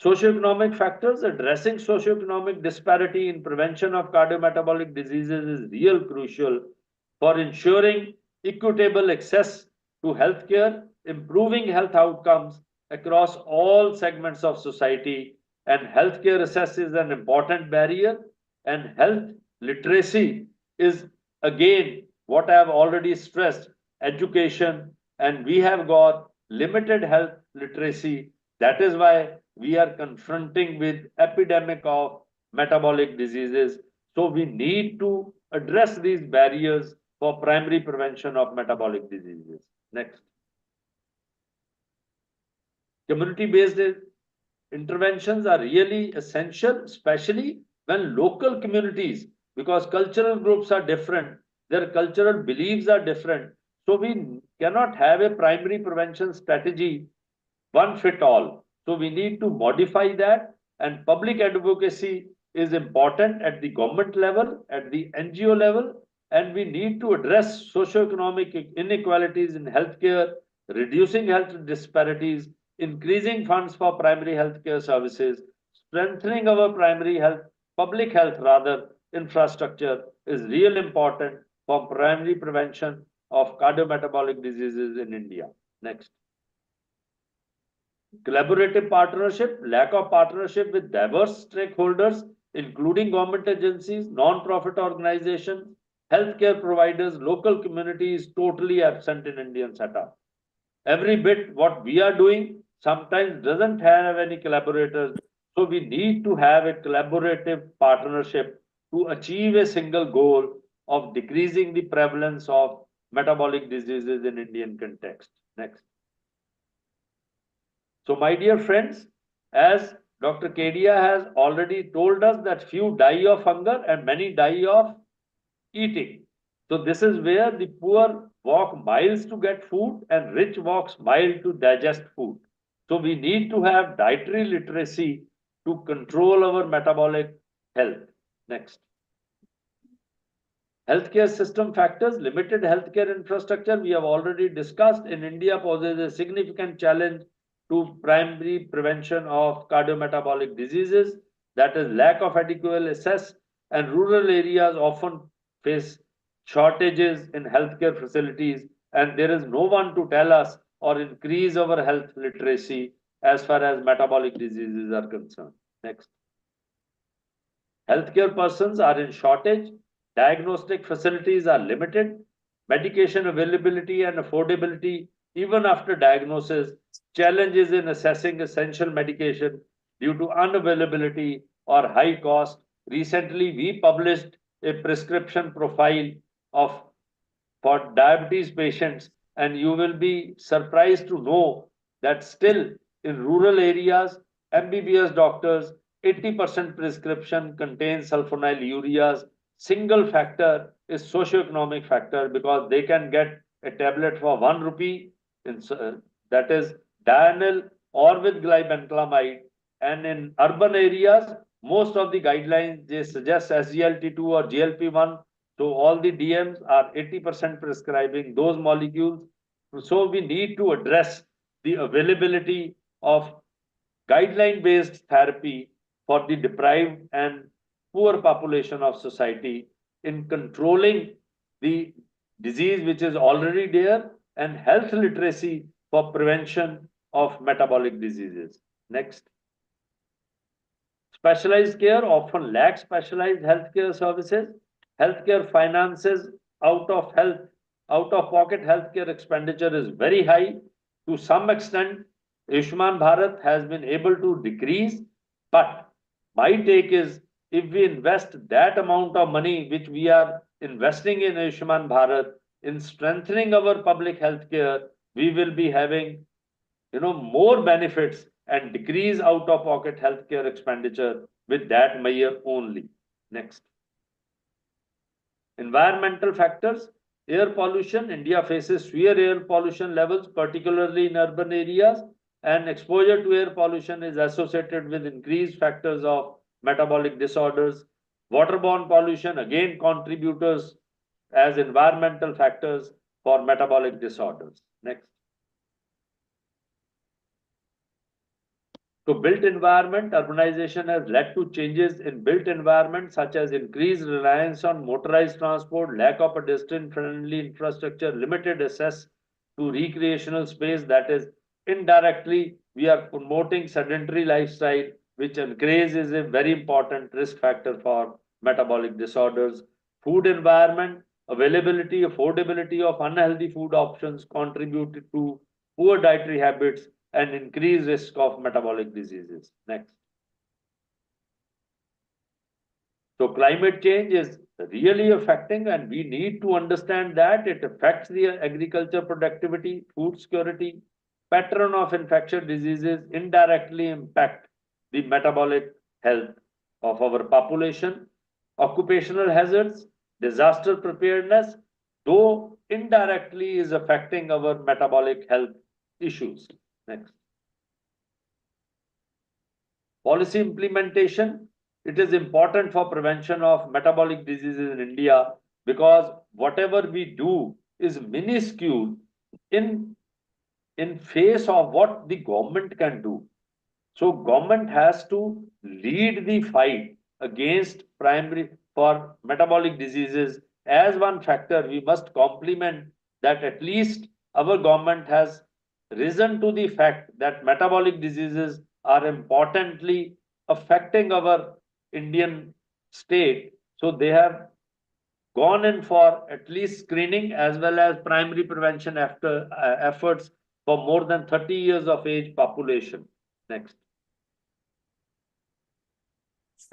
Socioeconomic factors. Addressing socioeconomic disparity in prevention of cardiometabolic diseases is real crucial for ensuring equitable access to healthcare, improving health outcomes across all segments of society. And healthcare access is an important barrier, and health literacy is again what I have already stressed, education, and we have got limited health literacy. That is why we are confronting with epidemic of metabolic diseases. So we need to address these barriers for primary prevention of metabolic diseases. Next. Community-based interventions are really essential, especially when local communities, because cultural groups are different, their cultural beliefs are different. So we cannot have a primary prevention strategy one fit all. So we need to modify that, and public advocacy is important at the government level, at the NGO level, and we need to address socioeconomic inequalities in healthcare, reducing health disparities, increasing funds for primary healthcare services, strengthening our primary health, public health rather, infrastructure is real important for primary prevention of cardiometabolic diseases in India. Next. Collaborative partnership, lack of partnership with diverse stakeholders, including government agencies, non-profit organizations, healthcare providers, local communities, totally absent in Indian setup. Every bit what we are doing sometimes doesn't have any collaborators. So we need to have a collaborative partnership to achieve a single goal of decreasing the prevalence of metabolic diseases in Indian context. Next. So my dear friends, as Dr. Kedia has already told us that few die of hunger and many die of eating. So this is where the poor walk miles to get food and rich walks miles to digest food. So we need to have dietary literacy to control our metabolic health. Next. Healthcare system factors, limited healthcare infrastructure, we have already discussed. In India poses a significant challenge to primary prevention of cardiometabolic diseases, that is lack of adequate access, and rural areas often face shortages in healthcare facilities, and there is no one to tell us or increase our health literacy as far as metabolic diseases are concerned. Next. Healthcare persons are in shortage, diagnostic facilities are limited, medication availability and affordability even after diagnosis, challenges in assessing essential medication due to unavailability or high cost. Recently, we published a prescription profile of for diabetes patients, and you will be surprised to know that still in rural areas, MBBS doctors 80% prescription contains sulfonylureas. Single factor is socioeconomic factor because they can get a tablet for 1 rupee, that is Dianyl or with glibenclamide. And in urban areas, most of the guidelines, they suggest SGLT2 or GLP-1. So all the DMs are 80% prescribing those molecules. So we need to address the availability of guideline-based therapy for the deprived and poor population of society in controlling the disease which is already there, and health literacy for prevention of metabolic diseases. Next. Specialized care often lacks specialized healthcare services. Healthcare finances out of pocket healthcare expenditure is very high. To some extent, Ayushman Bharat has been able to decrease, but my take is if we invest that amount of money which we are investing in Ayushman Bharat in strengthening our public health care, we will be having more benefits and decrease out of pocket healthcare expenditure with that measure only. Next. Environmental factors. Air pollution. India faces severe air pollution levels, particularly in urban areas, and exposure to air pollution is associated with increased factors of metabolic disorders. Waterborne pollution, again contributors as environmental factors for metabolic disorders. Next. So built environment, urbanization has led to changes in built environment such as increased reliance on motorized transport, lack of pedestrian-friendly infrastructure, limited access to recreational space. That is, indirectly, we are promoting sedentary lifestyle, which increases a very important risk factor for metabolic disorders. Food environment, availability, affordability of unhealthy food options contributed to poor dietary habits and increased risk of metabolic diseases. Next. So climate change is really affecting, and we need to understand that it affects the agriculture productivity, food security, pattern of infectious diseases, indirectly impact the metabolic health of our population. Occupational hazards, disaster preparedness, though indirectly is affecting our metabolic health issues. Next. Policy implementation. It is important for prevention of metabolic diseases in India because whatever we do is minuscule in face of what the government can do. So government has to lead the fight against primary for metabolic diseases as one factor. We must complement that at least our government has risen to the fact that metabolic diseases are importantly affecting our Indian state. So they have gone in for at least screening as well as primary prevention after efforts for more than 30 years of age population. Next.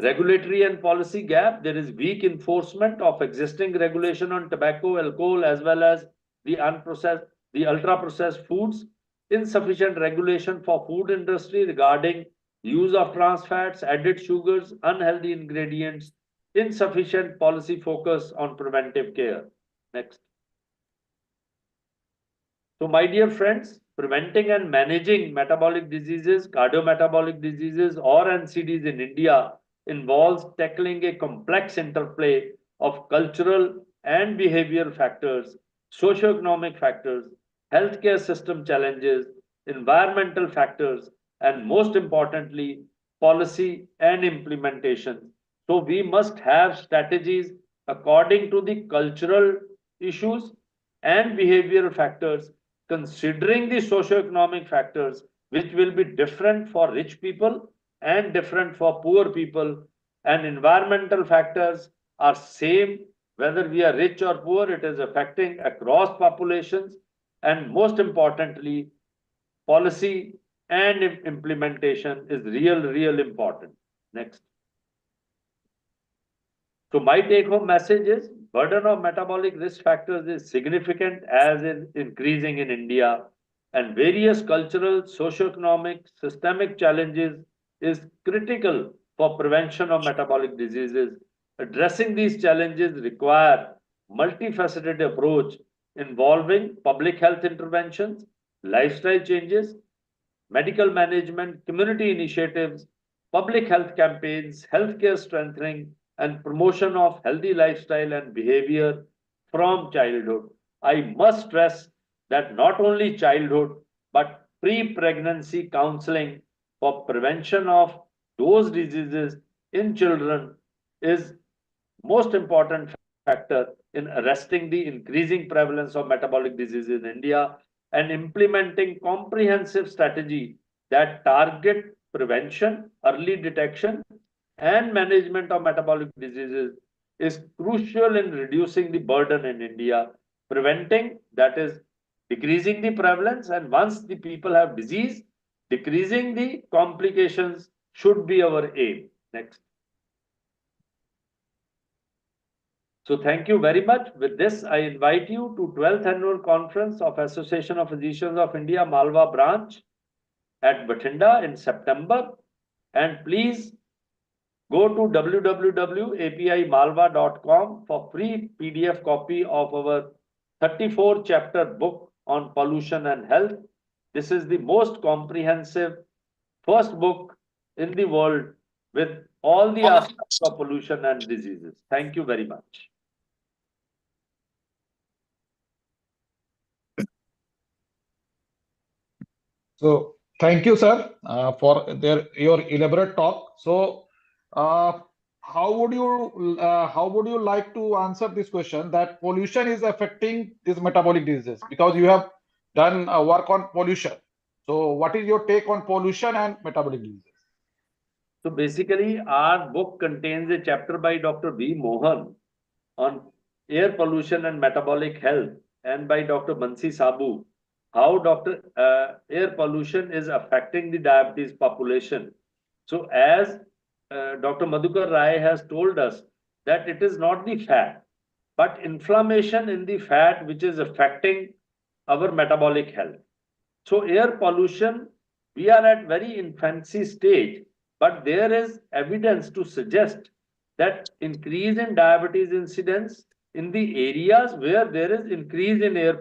Regulatory and policy gap. There is weak enforcement of existing regulation on tobacco, alcohol, as well as the ultra processed foods. Insufficient regulation for food industry regarding use of trans fats, added sugars, unhealthy ingredients. Insufficient policy focus on preventive care. Next. So my dear friends, preventing and managing metabolic diseases, cardiometabolic diseases, or NCDs in India involves tackling a complex interplay of cultural and behavioral factors, socioeconomic factors, healthcare system challenges, environmental factors, and most importantly, policy and implementation. So we must have strategies according to the cultural issues and behavioral factors, considering the socioeconomic factors, which will be different for rich people and different for poor people, and environmental factors are same whether we are rich or poor. It is affecting across populations, and most importantly, policy and implementation is real important. Next. So my take home message is burden of metabolic risk factors is significant as in increasing in India, and various cultural, socioeconomic, systemic challenges is critical for prevention of metabolic diseases. Addressing these challenges require multifaceted approach involving public health interventions, lifestyle changes, medical management, community initiatives, public health campaigns, healthcare strengthening, and promotion of healthy lifestyle and behavior from childhood. I must stress that not only childhood, but pre-pregnancy counseling for prevention of those diseases in children is most important factor in arresting the increasing prevalence of metabolic diseases in India and implementing comprehensive strategy that target prevention, early detection, and management of metabolic diseases is crucial in reducing the burden in India, preventing, that is, decreasing the prevalence, and once the people have disease, decreasing the complications should be our aim. Next. So thank you very much. With this, I invite you to 12th Annual Conference of Association of Physicians of India, Malwa branch at Bathinda in September. And please go to www.apimalwa.com for free PDF copy of our 34-chapter book on pollution and health. This is the most comprehensive first book in the world with all the aspects of pollution and diseases. Thank you very much. So thank you, sir, for your elaborate talk. So, how would you like to answer this question that pollution is affecting these metabolic diseases? Because you have done work on pollution. So, what is your take on pollution and metabolic diseases? So basically, our book contains a chapter by Dr. V. Mohan on air pollution and metabolic health, and by Dr. Bansi Sabu, how air pollution is affecting the diabetes population. So as Dr. Madhukar Rai has told us that it is not the fat, but inflammation in the fat which is affecting our metabolic health. So air pollution, we are at very infancy stage, but there is evidence to suggest that increase in diabetes incidence in the areas where there is increase in air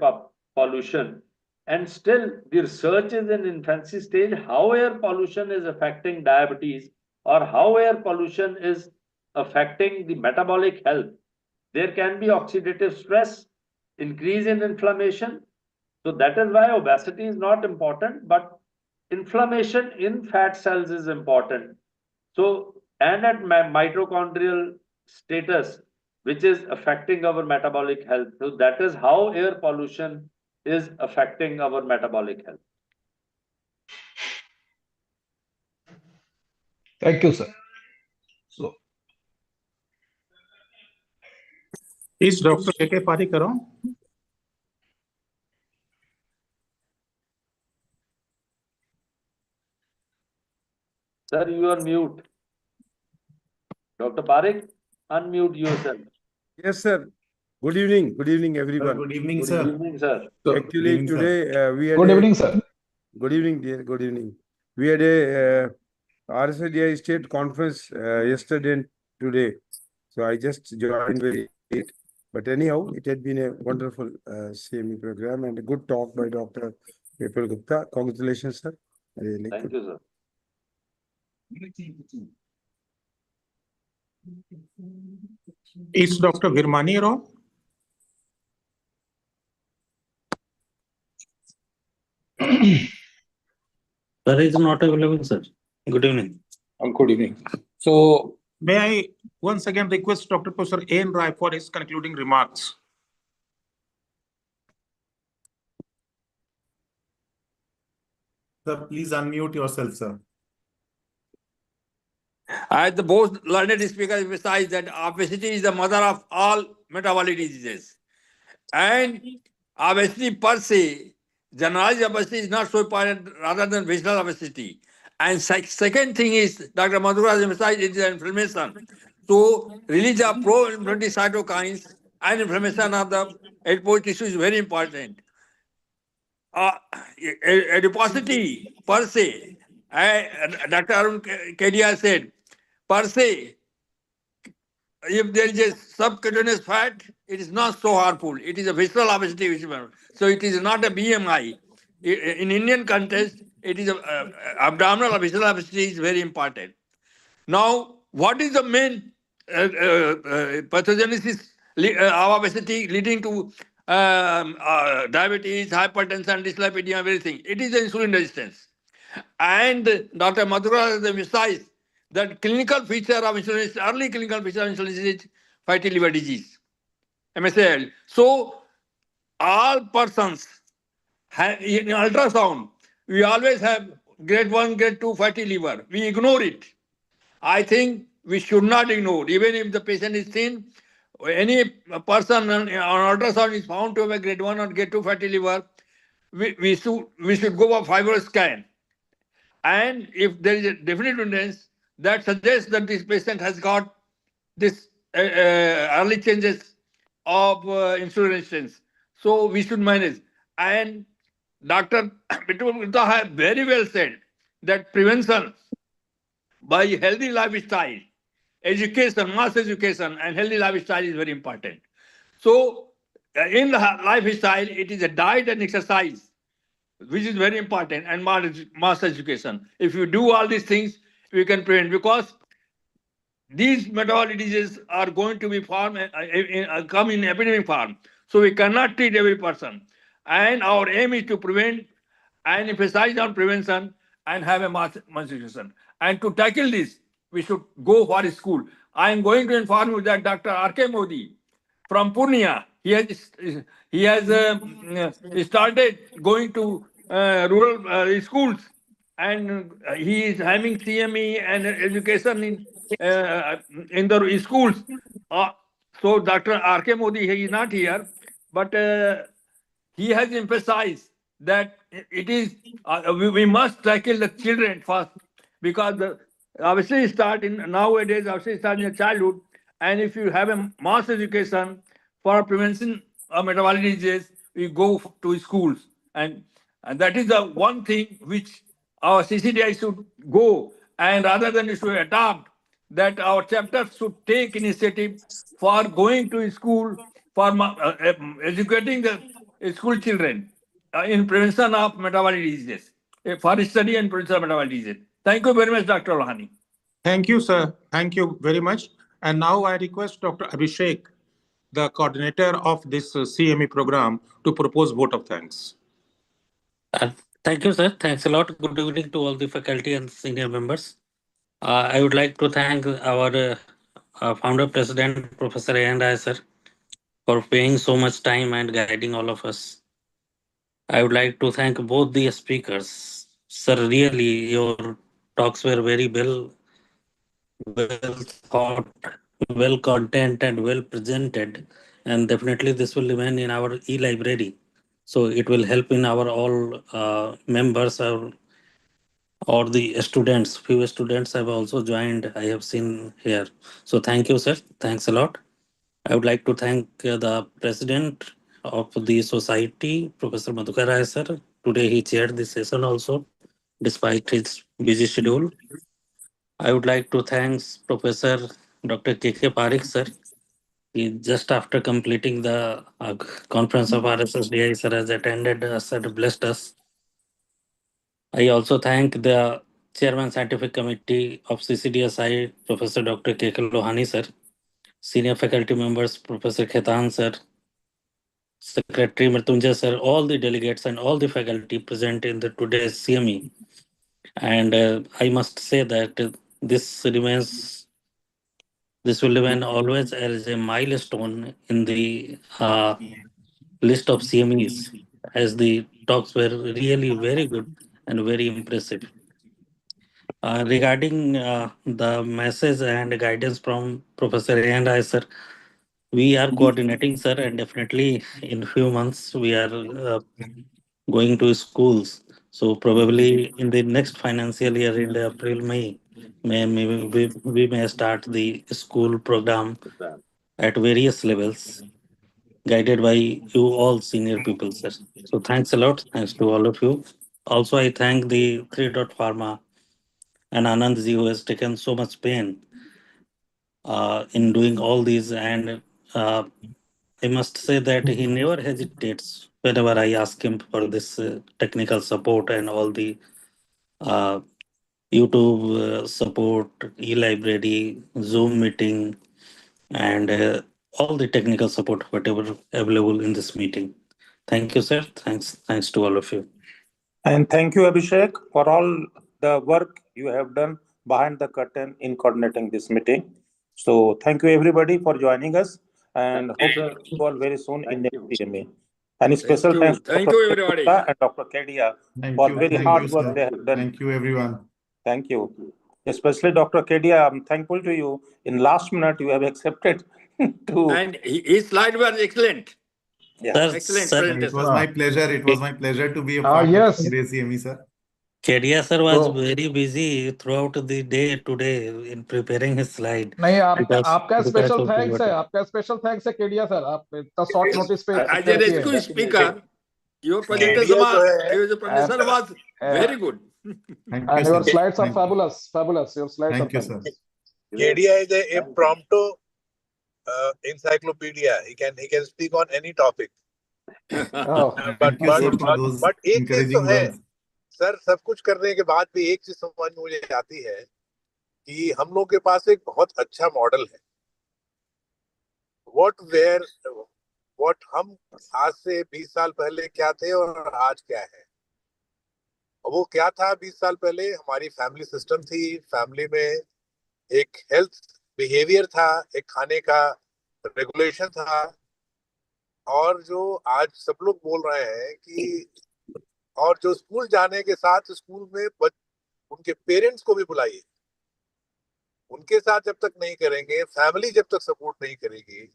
pollution. And still the research is in infancy stage, how air pollution is affecting diabetes or how air pollution is affecting the metabolic health. There can be oxidative stress, increase in inflammation. So that is why obesity is not important, but inflammation in fat cells is important. So, and at mitochondrial status, which is affecting our metabolic health. So that is how air pollution is affecting our metabolic health. Thank you, sir. So, is Dr. K.K. Parikar on? Sir, you are mute. Dr. Parekh, unmute yourself. Yes, sir. Good evening. Good evening, everyone. Good evening, Good sir. evening, sir. So, Actually, good evening, today we had good evening, sir. Good evening, dear. Good evening. We had a RSDI state conference yesterday and today. So I just joined very late. But anyhow, it had been a wonderful CME program and a good talk by Dr. Vipul Gupta. Congratulations, sir. Really Thank good. you, sir. Is Dr. Virmani on? Sir is not available, sir. Good evening. Good evening. So, may I once again request Dr. Professor A.N. Rai for his concluding remarks? Sir, please unmute yourself, sir. As the most learned speaker emphasized that obesity is the mother of all metabolic diseases. And obesity per se, generalized obesity is not so important rather than visceral obesity. And second thing is, Dr. Madhukar has emphasized, it is inflammation. So, release of pro-inflammatory cytokines and inflammation of the adipose tissue is very important. Adiposity per se, Dr. Arun Kedia said, per se, if there is a subcutaneous fat, it is not so harmful. It is a visceral obesity, so it is not a BMI. In Indian context, it is abdominal visceral obesity is very important. Now, what is the main pathogenesis of obesity leading to diabetes, hypertension, dyslipidemia, everything? It is the insulin resistance. And Dr. Madhura has emphasized that clinical feature of insulin, early clinical feature of insulin is fatty liver disease, MSAL. So, all persons in ultrasound, we always have grade 1, grade 2 fatty liver. We ignore it. I think we should not ignore, even if the patient is thin, any person on ultrasound is found to have a grade 1 or grade 2 fatty liver, we should go for fibrous scan. And if there is a definite evidence that suggests that this patient has got this early changes of insulin resistance, so we should manage. And Dr. Bitul Gupta has very well said that prevention by healthy lifestyle, education, mass education, and healthy lifestyle is very important. So, in the lifestyle, it is a diet and exercise, which is very important, and mass education. If you do all these things, we can prevent, because these metabolic diseases are going to be come in epidemic form. So we cannot treat every person. And our aim is to prevent and emphasize on prevention and have a mass education. And to tackle this, we should go for a school. I am going to inform you that Dr. R.K. Modi from Purnia, he has started going to rural schools, and he is having CME and education in the schools. So Dr. R.K. Modi, he is not here, but he has emphasized that it is we must tackle the children first, because obviously start in nowadays, obviously start in childhood, and if you have a mass education for prevention of metabolic disease, we go to schools, and that is the one thing which our CCDI should go, and rather than we should adopt that our chapter should take initiative for going to school for educating the school children in prevention of metabolic diseases, for study and prevention of metabolic disease. Thank you very much, Dr. Lohani. Thank you, sir. Thank you very much. And now I request Dr. Abhishek, the coordinator of this CME program, to propose vote of thanks. Thank you, sir. Thanks a lot. Good evening to all the faculty and senior members. I would like to thank our founder president, Professor A&I, sir, for paying so much time and guiding all of us. I would like to thank both the speakers. Sir, really, your talks were very well thought, well content, and well presented. And definitely this will remain in our e-library. So it will help in our all members or the students. Few students have also joined, I have seen here. So thank you, sir. Thanks a lot. I would like to thank the president of the society, Professor Madhukar Rai, sir. Today he chaired this session also, despite his busy schedule. I would like to thank Professor Dr. K.K. Parikh, sir. He just after completing the conference of RSSDI, sir, has attended us and blessed us. I also thank the Chairman Scientific Committee of CCDSI, Professor Dr. K.K. Lohani, sir. Senior faculty members, Professor Khetan, sir. Secretary Mrityunjay, sir, all the delegates and all the faculty present in the today's CME. And I must say that this will remain always as a milestone in the list of CMEs, as the talks were really very good and very impressive. Regarding the message and guidance from Professor A and I, sir, we are coordinating, sir, and definitely in few months we are going to schools. So probably in the next financial year, in the April, May, we may start the school program at various levels, guided by you all senior people, sir. So thanks a lot. Thanks to all of you. Also, I thank the 3 Dot Pharma and Anandji, who has taken so much pain in doing all these. And I must say that he never hesitates whenever I ask him for this technical support and all the uh, YouTube support, e-library, Zoom meeting, and all the technical support, whatever available in this meeting. Thank you, sir. Thanks to all of you. And thank you, Abhishek, for all the work you have done behind the curtain in coordinating this meeting. So thank you, everybody, for joining us, and hope to see you all very soon in the CME. And special thanks to Thank Dr. you, everybody. Gupta and Dr. Kedia for very hard work sir. they have done. Thank you, everyone. Thank you. Especially Dr. Kedia, I'm thankful to you. In last minute, you have accepted to. And his slide was excellent. Yeah. Excellent It presentation. was my pleasure. It was my pleasure to be a part yes. of today's CME, sir. Kedia sir was So- very busy throughout the day today in preparing his slide. नहीं Because- आपका because special of the thanks है, water. आपका special thanks है Kedia sir, आप इतना short notice पे As a appear किए rescue हैं. speaker, your presentation was very good. Thank And you, your sir. slides are Thank you. fabulous. Your slides Thank are you, sir. fabulous. KDI is a prompto encyclopedia. He can speak on any topic. Oh, but Thank you, sir, for those but एक चीज तो encouraging है words. Sir, सब कुछ करने के बाद भी एक चीज समझ में मुझे आती है कि हम लोग के पास एक बहुत अच्छा मॉडल है. व्हाट हम आज से 20 साल पहले क्या थे और आज क्या है. वो क्या था 20 साल पहले? हमारी फैमिली सिस्टम थी. फैमिली में एक हेल्थ बिहेवियर था, एक खाने का रेगुलेशन था. और जो आज सब लोग बोल रहे हैं कि और जो स्कूल जाने के साथ स्कूल में उनके पेरेंट्स को भी बुलाइए. उनके साथ जब तक नहीं करेंगे, फैमिली जब तक सपोर्ट नहीं करेगी,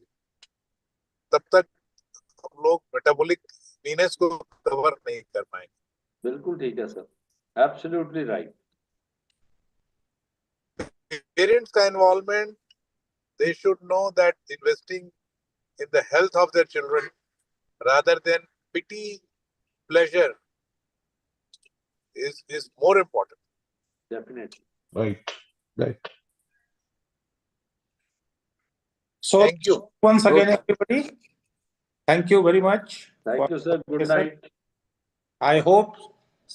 तब तक हम लोग मेटाबॉलिक वीनेस को कवर नहीं कर पाएंगे. बिल्कुल ठीक है सर, एब्सोल्युटली राइट. पेरेंट्स का involvement, they should know that investing in the health of their children rather than pity, pleasure is more important. Definitely. Right. So thank you once again, everybody. Thank you very much. Thank you, sir. Good night. I hope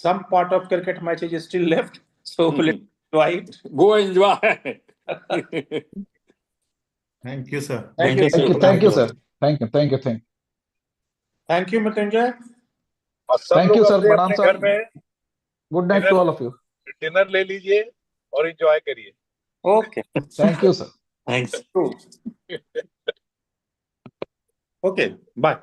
some part of cricket matches is still left. So let's enjoy it. Go enjoy. Thank you, sir. Thank you, Thank you, sir. Thank you. Thank you, Mrityunjay. और सब Thank लोग you, sir. अपने प्रणाम, अपने sir. घर में Good night to all of you. Dinner ले लीजिए और एंजॉय करिए. Okay. Thank you, sir. Thanks. Okay. Bye.